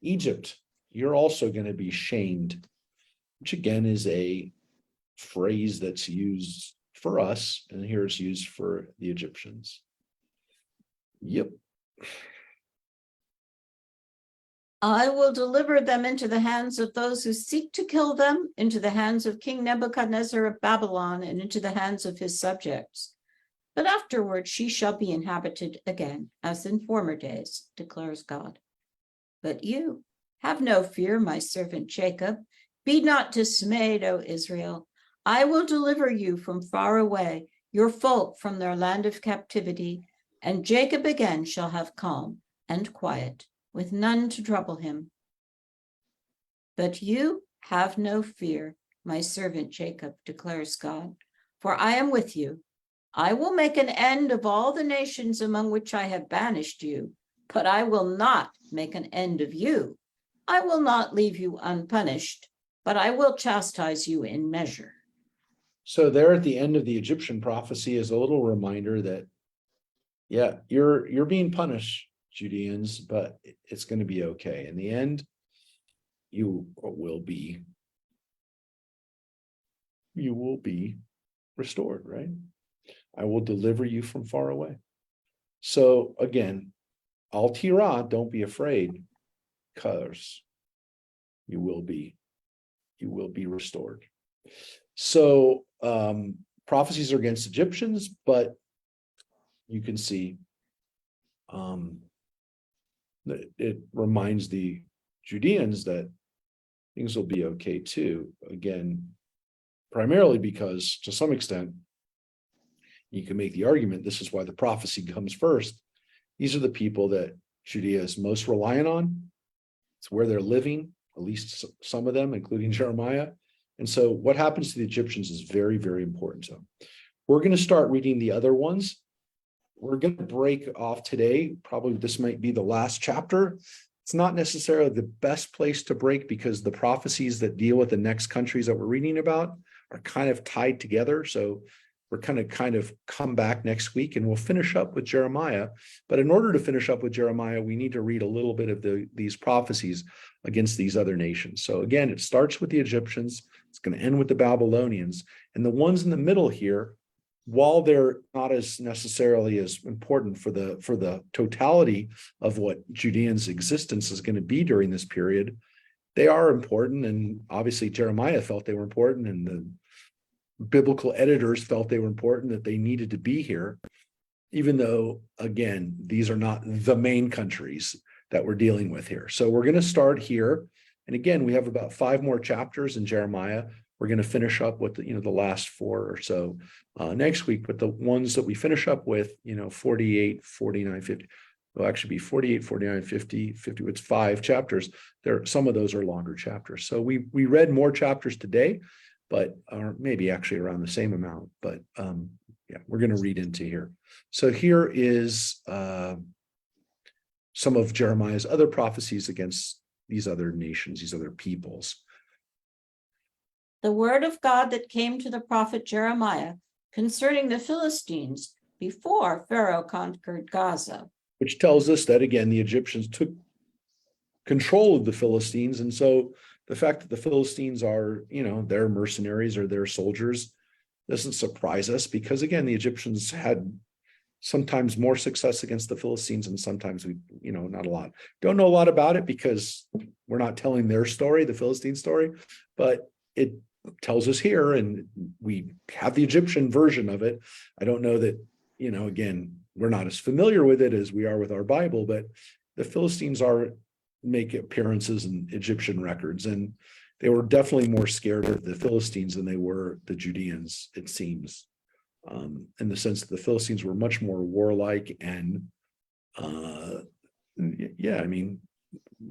Egypt. You're also going to be shamed, which again is a phrase that's used for us, and here it's used for the Egyptians. Yep. I will deliver them into the hands of those who seek to kill them, into the hands of King Nebuchadnezzar of Babylon, and into the hands of his subjects. But afterward she shall be inhabited again, as in former days, declares God. But you, have no fear, my servant Jacob. Be not dismayed, O Israel. I will deliver you from far away, your folk from their land of captivity, and Jacob again shall have calm and quiet, with none to trouble him. But you have no fear, my servant Jacob, declares God, for I am with you. I will make an end of all the nations among which I have banished you, but I will not make an end of you. I will not leave you unpunished, but I will chastise you in measure. So there at the end of the Egyptian prophecy is a little reminder that, yeah, you're being punished, Judeans, but it's going to be okay. In the end, you will be restored, right? I will deliver you from far away. So again, Al Tira, don't be afraid, because you will be restored. So prophecies are against Egyptians, but you can see that it reminds the Judeans that things will be okay too. Again, primarily because to some extent, you can make the argument this is why the prophecy comes first. These are the people that Judea is most reliant on. It's where they're living, at least some of them, including Jeremiah. And so what happens to the Egyptians is very, very important to them. We're going to start reading the other ones. We're going to break off today. Probably this might be the last chapter. It's not necessarily the best place to break because the prophecies that deal with the next countries that we're reading about are kind of tied together. So we're kind of come back next week and we'll finish up with Jeremiah. But in order to finish up with Jeremiah, we need to read a little bit of these prophecies against these other nations. So again, it starts with the Egyptians. It's going to end with the Babylonians. And the ones in the middle here, while they're not as necessarily as important for the totality of what Judeans' existence is going to be during this period, they are important. And obviously Jeremiah felt they were important, and the biblical editors felt they were important, that they needed to be here, even though, again, these are not the main countries that we're dealing with here. So we're going to start here. And again, we have about 5 more chapters in Jeremiah. We're going to finish up with the last 4 or so next week, but the ones that we finish up with, 48, 49, 50, will actually be 48, 49, 50, it's 5 chapters. Some of those are longer chapters. So we read more chapters today, but or maybe actually around the same amount, but yeah, we're going to read into here. So here is some of Jeremiah's other prophecies against these other nations, these other peoples. the word of God that came to the prophet Jeremiah concerning the Philistines before Pharaoh conquered Gaza. Which tells us that, again, the Egyptians took control of the Philistines. And so the fact that the Philistines are, their mercenaries or their soldiers doesn't surprise us, because, again, the Egyptians had sometimes more success against the Philistines and sometimes not a lot. Don't know a lot about it because we're not telling their story, the Philistine story, but it tells us here, and we have the Egyptian version of it. I don't know that, again, we're not as familiar with it as we are with our Bible, but the Philistines make appearances in Egyptian records, and they were definitely more scared of the Philistines than they were the Judeans, it seems. In the sense that the Philistines were much more warlike and,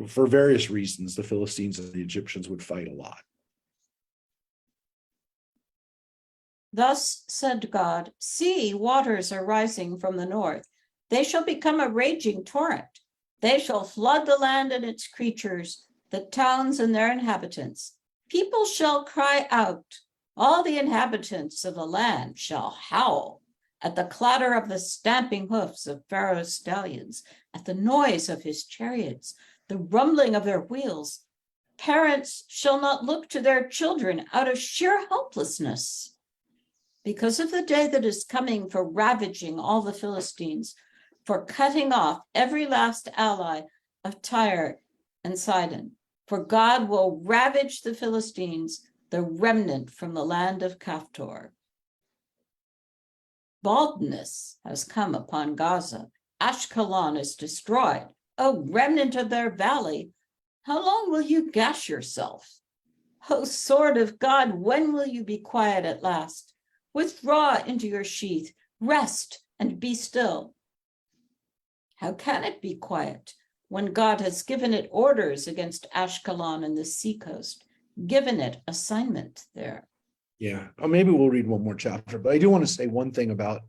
for various reasons, the Philistines and the Egyptians would fight a lot. Thus said God, see, waters are rising from the north. They shall become a raging torrent. They shall flood the land and its creatures, the towns and their inhabitants. People shall cry out. All the inhabitants of the land shall howl at the clatter of the stamping hoofs of Pharaoh's stallions, at the noise of his chariots, the rumbling of their wheels. Parents shall not look to their children out of sheer helplessness. Because of the day that is coming for ravaging all the Philistines, for cutting off every last ally of Tyre and Sidon, for God will ravage the Philistines, the remnant from the land of Caphtor. Baldness has come upon Gaza. Ashkelon is destroyed. O remnant of their valley, how long will you gash yourself? O sword of God, when will you be quiet at last? Withdraw into your sheath, rest and be still. How can it be quiet when God has given it orders against Ashkelon and the seacoast, given it assignment there? Yeah, maybe we'll read one more chapter, but I do want to say one thing about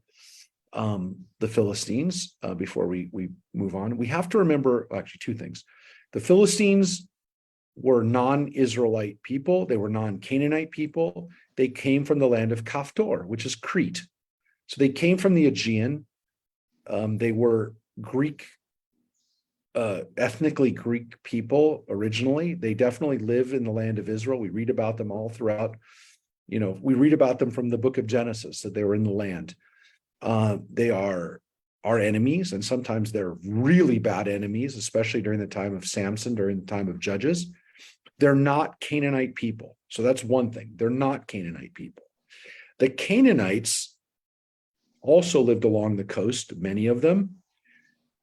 the Philistines before we move on. We have to remember, actually, two things. The Philistines were non-Israelite people. They were non-Canaanite people. They came from the land of Caphtor, which is Crete. So they came from the Aegean. They were Greek, ethnically Greek people originally. They definitely live in the land of Israel. We read about them all throughout. We read about them from the book of Genesis, that they were in the land. They are our enemies, and sometimes they're really bad enemies, especially during the time of Samson, during the time of Judges. They're not Canaanite people. So that's one thing. They're not Canaanite people. The Canaanites also lived along the coast, many of them.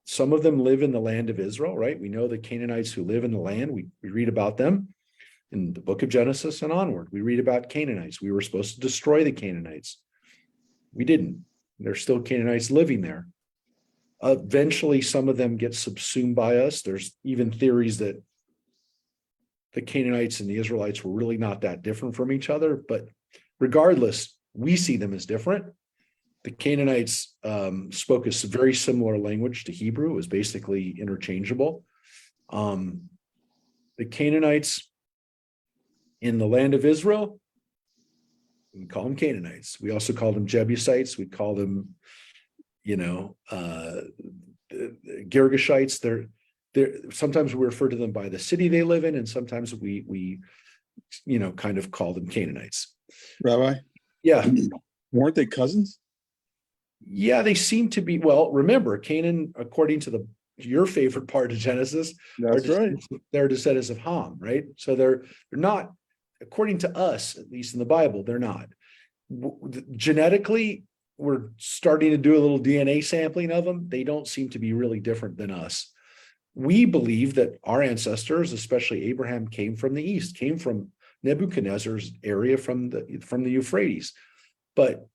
Some of them live in the land of Israel, right? We know the Canaanites who live in the land. We read about them in the book of Genesis and onward. We read about Canaanites. We were supposed to destroy the Canaanites. We didn't. There's still Canaanites living there. Eventually, some of them get subsumed by us. There's even theories that the Canaanites and the Israelites were really not that different from each other. But regardless, we see them as different. The Canaanites spoke a very similar language to Hebrew. It was basically interchangeable. The Canaanites in the land of Israel, we call them Canaanites. We also call them Jebusites. We call them, Girgashites. They're sometimes we refer to them by the city they live in, and sometimes we kind of call them Canaanites. Rabbi? Yeah. Weren't they cousins? Yeah, they seem to be. Well, remember, Canaan, according to your favorite part of Genesis, That's right. They're descendants of Ham, right? So they're not, according to us, at least in the Bible, they're not. Genetically, we're starting to do a little DNA sampling of them. They don't seem to be really different than us. We believe that our ancestors, especially Abraham, came from the east, came from Nebuchadnezzar's area from the Euphrates. But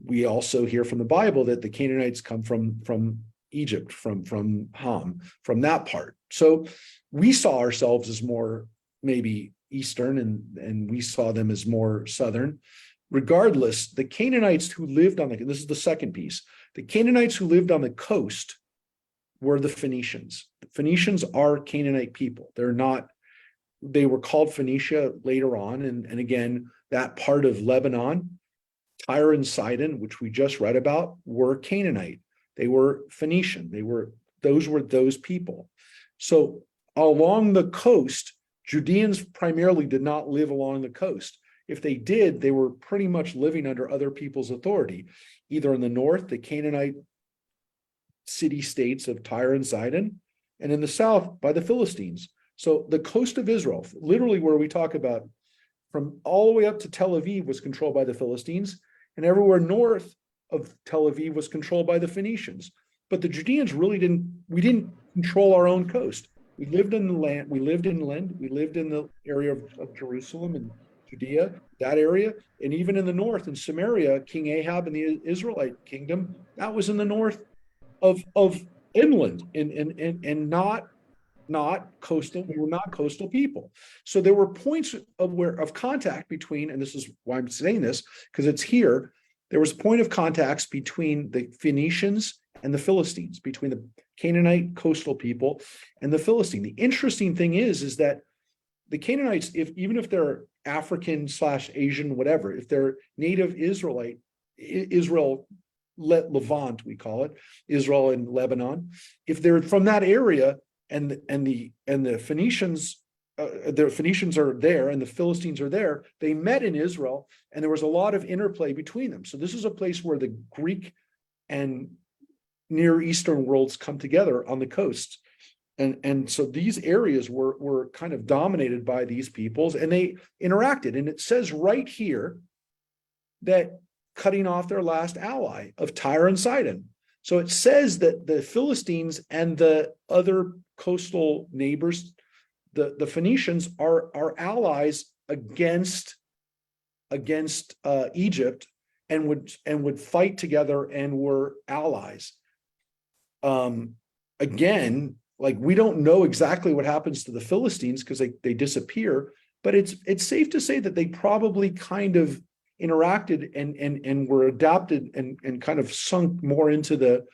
we also hear from the Bible that the Canaanites come from Egypt, from Ham, from that part. So we saw ourselves as more maybe Eastern, and we saw them as more Southern. Regardless, the Canaanites who lived this is the second piece. The Canaanites who lived on the coast were the Phoenicians. The Phoenicians are Canaanite people. They were called Phoenicia later on. And again, that part of Lebanon. Tyre and Sidon, which we just read about, were Canaanite. They were Phoenician. Those were those people. So along the coast, Judeans primarily did not live along the coast. If they did, they were pretty much living under other people's authority, either in the north, the Canaanite city-states of Tyre and Sidon, and in the south by the Philistines. So the coast of Israel, literally where we talk about from all the way up to Tel Aviv, was controlled by the Philistines, and everywhere north of Tel Aviv was controlled by the Phoenicians. But the Judeans we didn't control our own coast. We lived in the land, we lived inland, we lived in the area of Jerusalem and Judea, that area, and even in the north in Samaria, King Ahab and the Israelite kingdom, that was in the north of inland and not coastal. We were not coastal people. So there were points of contact between, and this is why I'm saying this, because it's here, there was a point of contacts between the Phoenicians and the Philistines, between the Canaanite coastal people and the Philistine. The interesting thing is that the Canaanites, even if they're African/Asian, whatever, if they're native Israelite, Israel, Levant, we call it, Israel and Lebanon, if they're from that area, and the Phoenicians, the Phoenicians are there and the Philistines are there, they met in Israel, and there was a lot of interplay between them. So this is a place where the Greek and Near Eastern worlds come together on the coast. And so these areas were kind of dominated by these peoples, and they interacted. And it says right here that cutting off their last ally of Tyre and Sidon. So it says that the Philistines and the other coastal neighbors, the Phoenicians, are allies against Egypt, and would fight together and were allies. Again, like, we don't know exactly what happens to the Philistines because they disappear, but it's safe to say that they probably kind of interacted and were adapted and kind of sunk more into the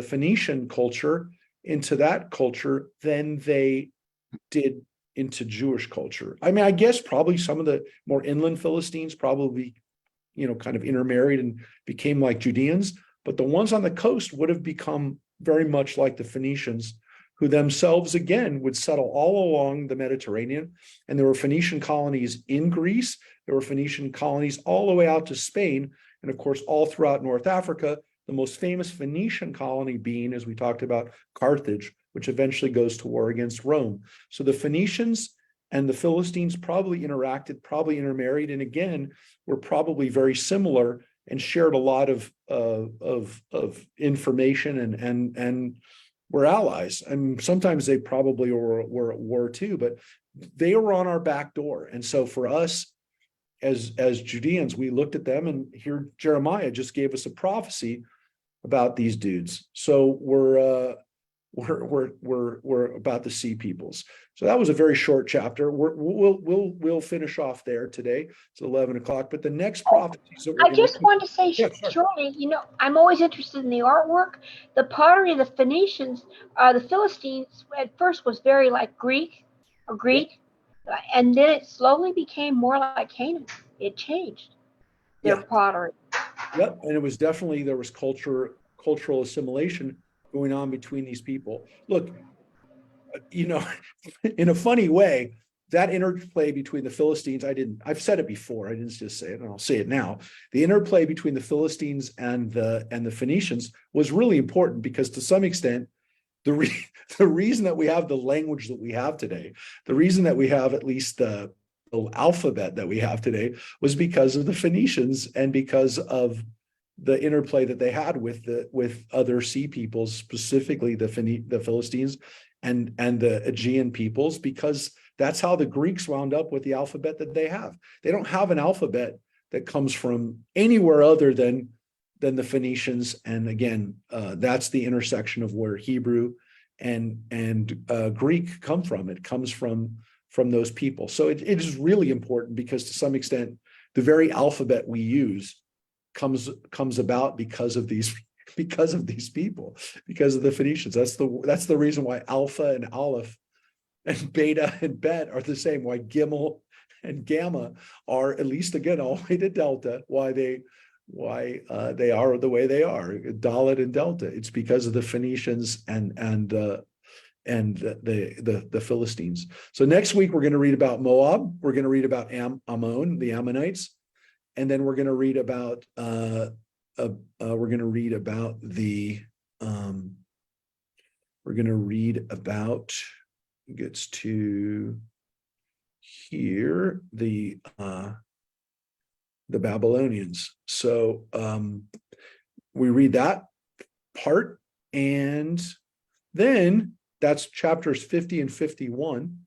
Phoenician culture, into that culture, than they did into Jewish culture. I mean, I guess probably some of the more inland Philistines probably, kind of intermarried and became like Judeans, but the ones on the coast would have become very much like the Phoenicians, who themselves, again, would settle all along the Mediterranean. And there were Phoenician colonies in Greece. There were Phoenician colonies all the way out to Spain. And of course, all throughout North Africa, the most famous Phoenician colony being, as we talked about, Carthage, which eventually goes to war against Rome. So the Phoenicians and the Philistines probably interacted, probably intermarried, and again, were probably very similar and shared a lot of information and were allies. And sometimes they probably were at war too, but they were on our back door. And so for us as Judeans, we looked at them, and here Jeremiah just gave us a prophecy about these dudes. So we're about the sea peoples. So that was a very short chapter. We'll finish off there today. It's 11 o'clock. But the next prophecies. I just want to say, Yeah, sure. Shirley, I'm always interested in the artwork. The pottery of the Phoenicians, the Philistines at first was very like Greek, and then it slowly became more like Canaan. It changed their pottery. Yep, and it was definitely, there was cultural assimilation going on between these people. Look, in a funny way, that interplay between the Philistines, I've said it before, I didn't just say it, and I'll say it now. The interplay between the Philistines and the Phoenicians was really important, because to some extent, the reason that we have the language that we have today, the reason that we have at least the alphabet that we have today, was because of the Phoenicians and because of the interplay that they had with other sea peoples, specifically the Philistines and the Aegean peoples, because that's how the Greeks wound up with the alphabet that they have. They don't have an alphabet that comes from anywhere other than the Phoenicians. And again, that's the intersection of where Hebrew and Greek come from. It comes from those people. So it is really important, because to some extent, the very alphabet we use comes about because of these people, because of the Phoenicians. That's the reason why Alpha and Aleph and Beta and Bet are the same, why Gimel and gamma are, at least again, all the way to delta, why they are the way they are, Dalet and delta. It's because of the Phoenicians and the Philistines. So next week we're going to read about Moab. We're going to read about Ammon, the Ammonites, and then we're going to read about gets to here the Babylonians. So we read that part, and then that's chapters 50 and 51.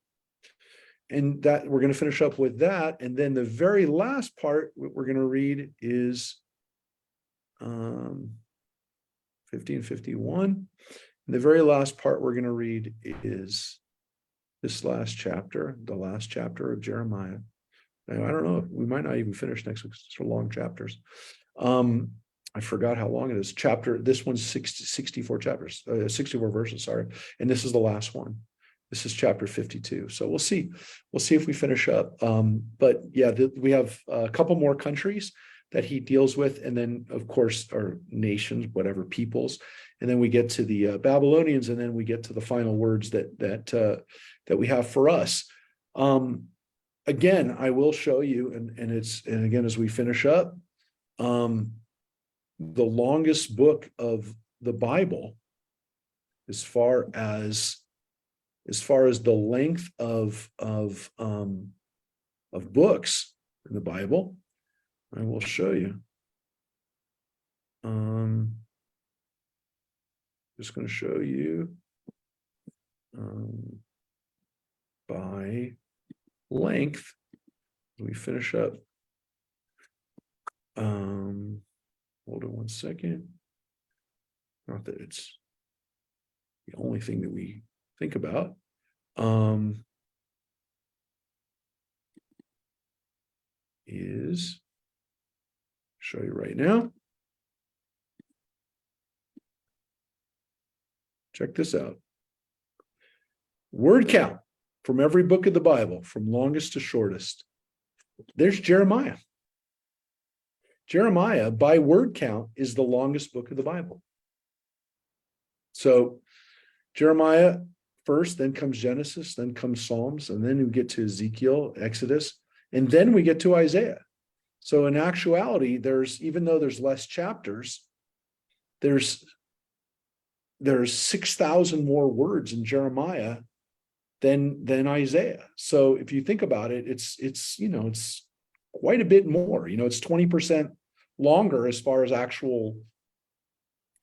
And that we're going to finish up with that. And then the very last part we're going to read is 50 and 51. And the very last part we're going to read is this last chapter, the last chapter of Jeremiah. Now, I don't know, we might not even finish next week. It's for long chapters. I forgot how long it is. This one's 64 chapters, 64 verses, sorry. And this is the last one. This is chapter 52. So we'll see. We'll see if we finish up. But yeah, we have a couple more countries that he deals with. And then, of course, our nations, whatever peoples. And then we get to the Babylonians, and then we get to the final words that we have for us. Again, I will show you, and again, as we finish up, the longest book of the Bible, as far as the length of books in the Bible, I will show you. Just going to show you by length. Let me finish up. Hold on one second. Not that it's the only thing that we think about. Is show you right now. Check this out. Word count from every book of the Bible, from longest to shortest. There's Jeremiah. Jeremiah, by word count, is the longest book of the Bible. So Jeremiah first, then comes Genesis, then comes Psalms, and then we get to Ezekiel, Exodus, and then we get to Isaiah. So in actuality, even though there's less chapters, there's 6,000 more words in Jeremiah than Isaiah. So if you think about it, it's quite a bit more. It's 20% longer as far as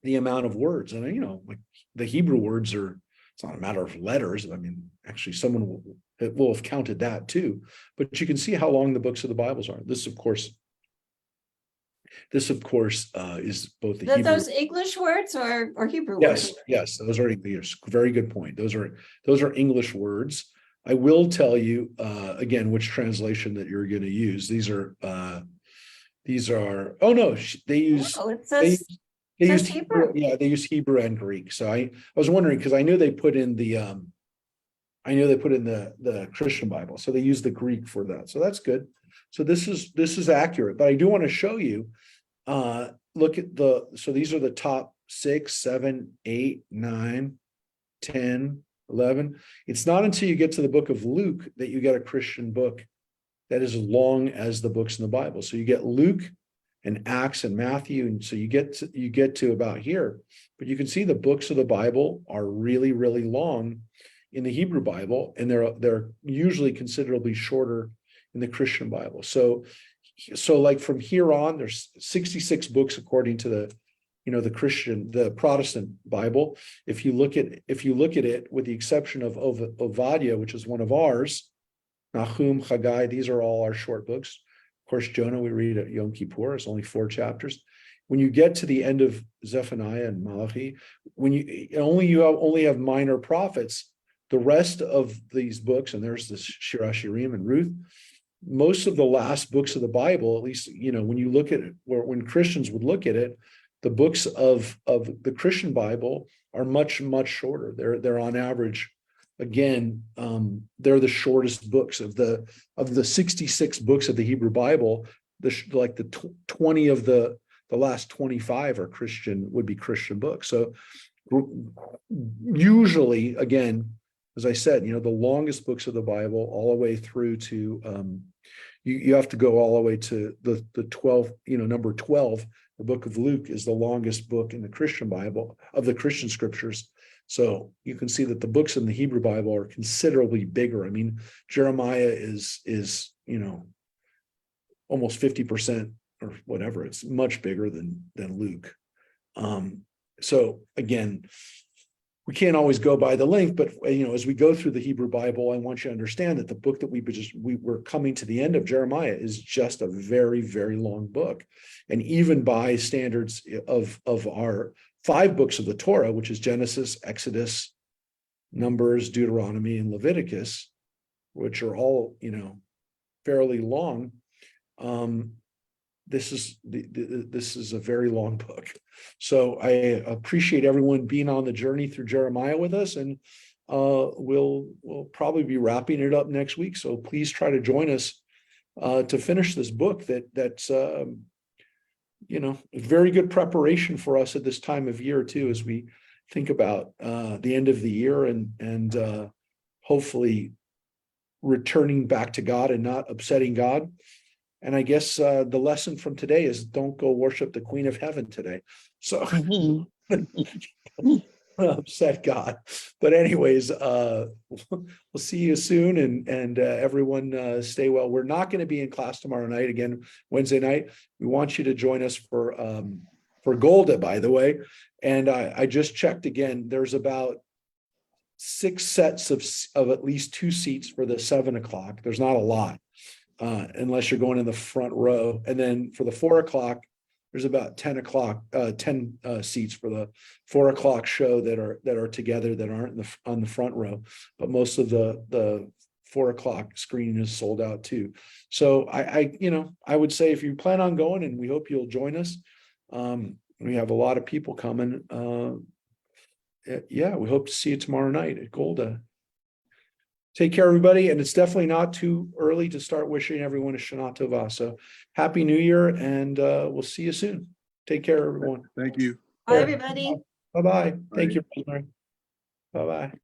the amount of words. And like the Hebrew words it's not a matter of letters. I mean, actually, someone will have counted that too. But you can see how long the books of the Bibles are. This, of course, is both the Hebrew. Those English words or Hebrew words? Yes, those are English. Very good point. Those are English words. I will tell you again which translation that you're going to use. These are. Oh no, they use. Oh, it says. They use Hebrew. Yeah, they use Hebrew and Greek. So I was wondering, because I knew they put in the Christian Bible. So they use the Greek for that. So that's good. So this is accurate. But I do want to show you. Look at so these are the top 6, 7, 8, 9, 10, 11. It's not until you get to the book of Luke that you get a Christian book that is as long as the books in the Bible. So you get Luke and Acts and Matthew, and so you get to about here. But you can see the books of the Bible are really, really long in the Hebrew Bible, and they're usually considerably shorter in the Christian Bible. So like from here on, there's 66 books according to the Protestant Bible. If you look at it, with the exception of Ovadia, which is one of ours, Nahum, Haggai, these are all our short books. Of course, Jonah, we read at Yom Kippur. It's only 4 chapters. When you get to the end of Zephaniah and Malachi, when you only have minor prophets, the rest of these books, and there's the Shir Hashirim and Ruth, most of the last books of the Bible, at least, when you look at it, when Christians would look at it, the books of the Christian Bible are much, much shorter. They're on average again, they're the shortest books of the 66 books of the Hebrew Bible. Like the 20 of the last 25 are would be Christian books. So usually, again, as I said, the longest books of the Bible all the way through to you have to go all the way to the 12, number 12. The book of Luke is the longest book in the Christian Bible of the Christian scriptures. So you can see that the books in the Hebrew Bible are considerably bigger. I mean, Jeremiah is almost 50% or whatever. It's much bigger than Luke. So again, we can't always go by the length, but as we go through the Hebrew Bible, I want you to understand that the book that we're coming to the end of, Jeremiah, is just a very, very long book. And even by standards of our 5 books of the Torah, which is Genesis, Exodus, Numbers, Deuteronomy, and Leviticus, which are all, fairly long. This is a very long book. So I appreciate everyone being on the journey through Jeremiah with us, and we'll probably be wrapping it up next week. So please try to join us to finish this book that's very good preparation for us at this time of year too, as we think about the end of the year and hopefully returning back to God and not upsetting God. And I guess the lesson from today is don't go worship the Queen of Heaven today. So upset God. But anyways, we'll see you soon, and everyone stay well. We're not going to be in class tomorrow night, again, Wednesday night. We want you to join us for Golda, by the way. And I just checked again. There's about 6 sets of at least 2 seats for the 7 o'clock. There's not a lot. Unless you're going in the front row. And then for the 4 o'clock, there's about 10 seats for the 4 o'clock show that are together that aren't on the front row. But most of the 4 o'clock screening is sold out too. So I would say if you plan on going, and we hope you'll join us. We have a lot of people coming. We hope to see you tomorrow night at Golda. Take care, everybody. And it's definitely not too early to start wishing everyone a Shana Tova. So happy New Year, and we'll see you soon. Take care, everyone. Thank you. Bye, everybody. Bye-bye. Bye. Thank you. Bye-bye.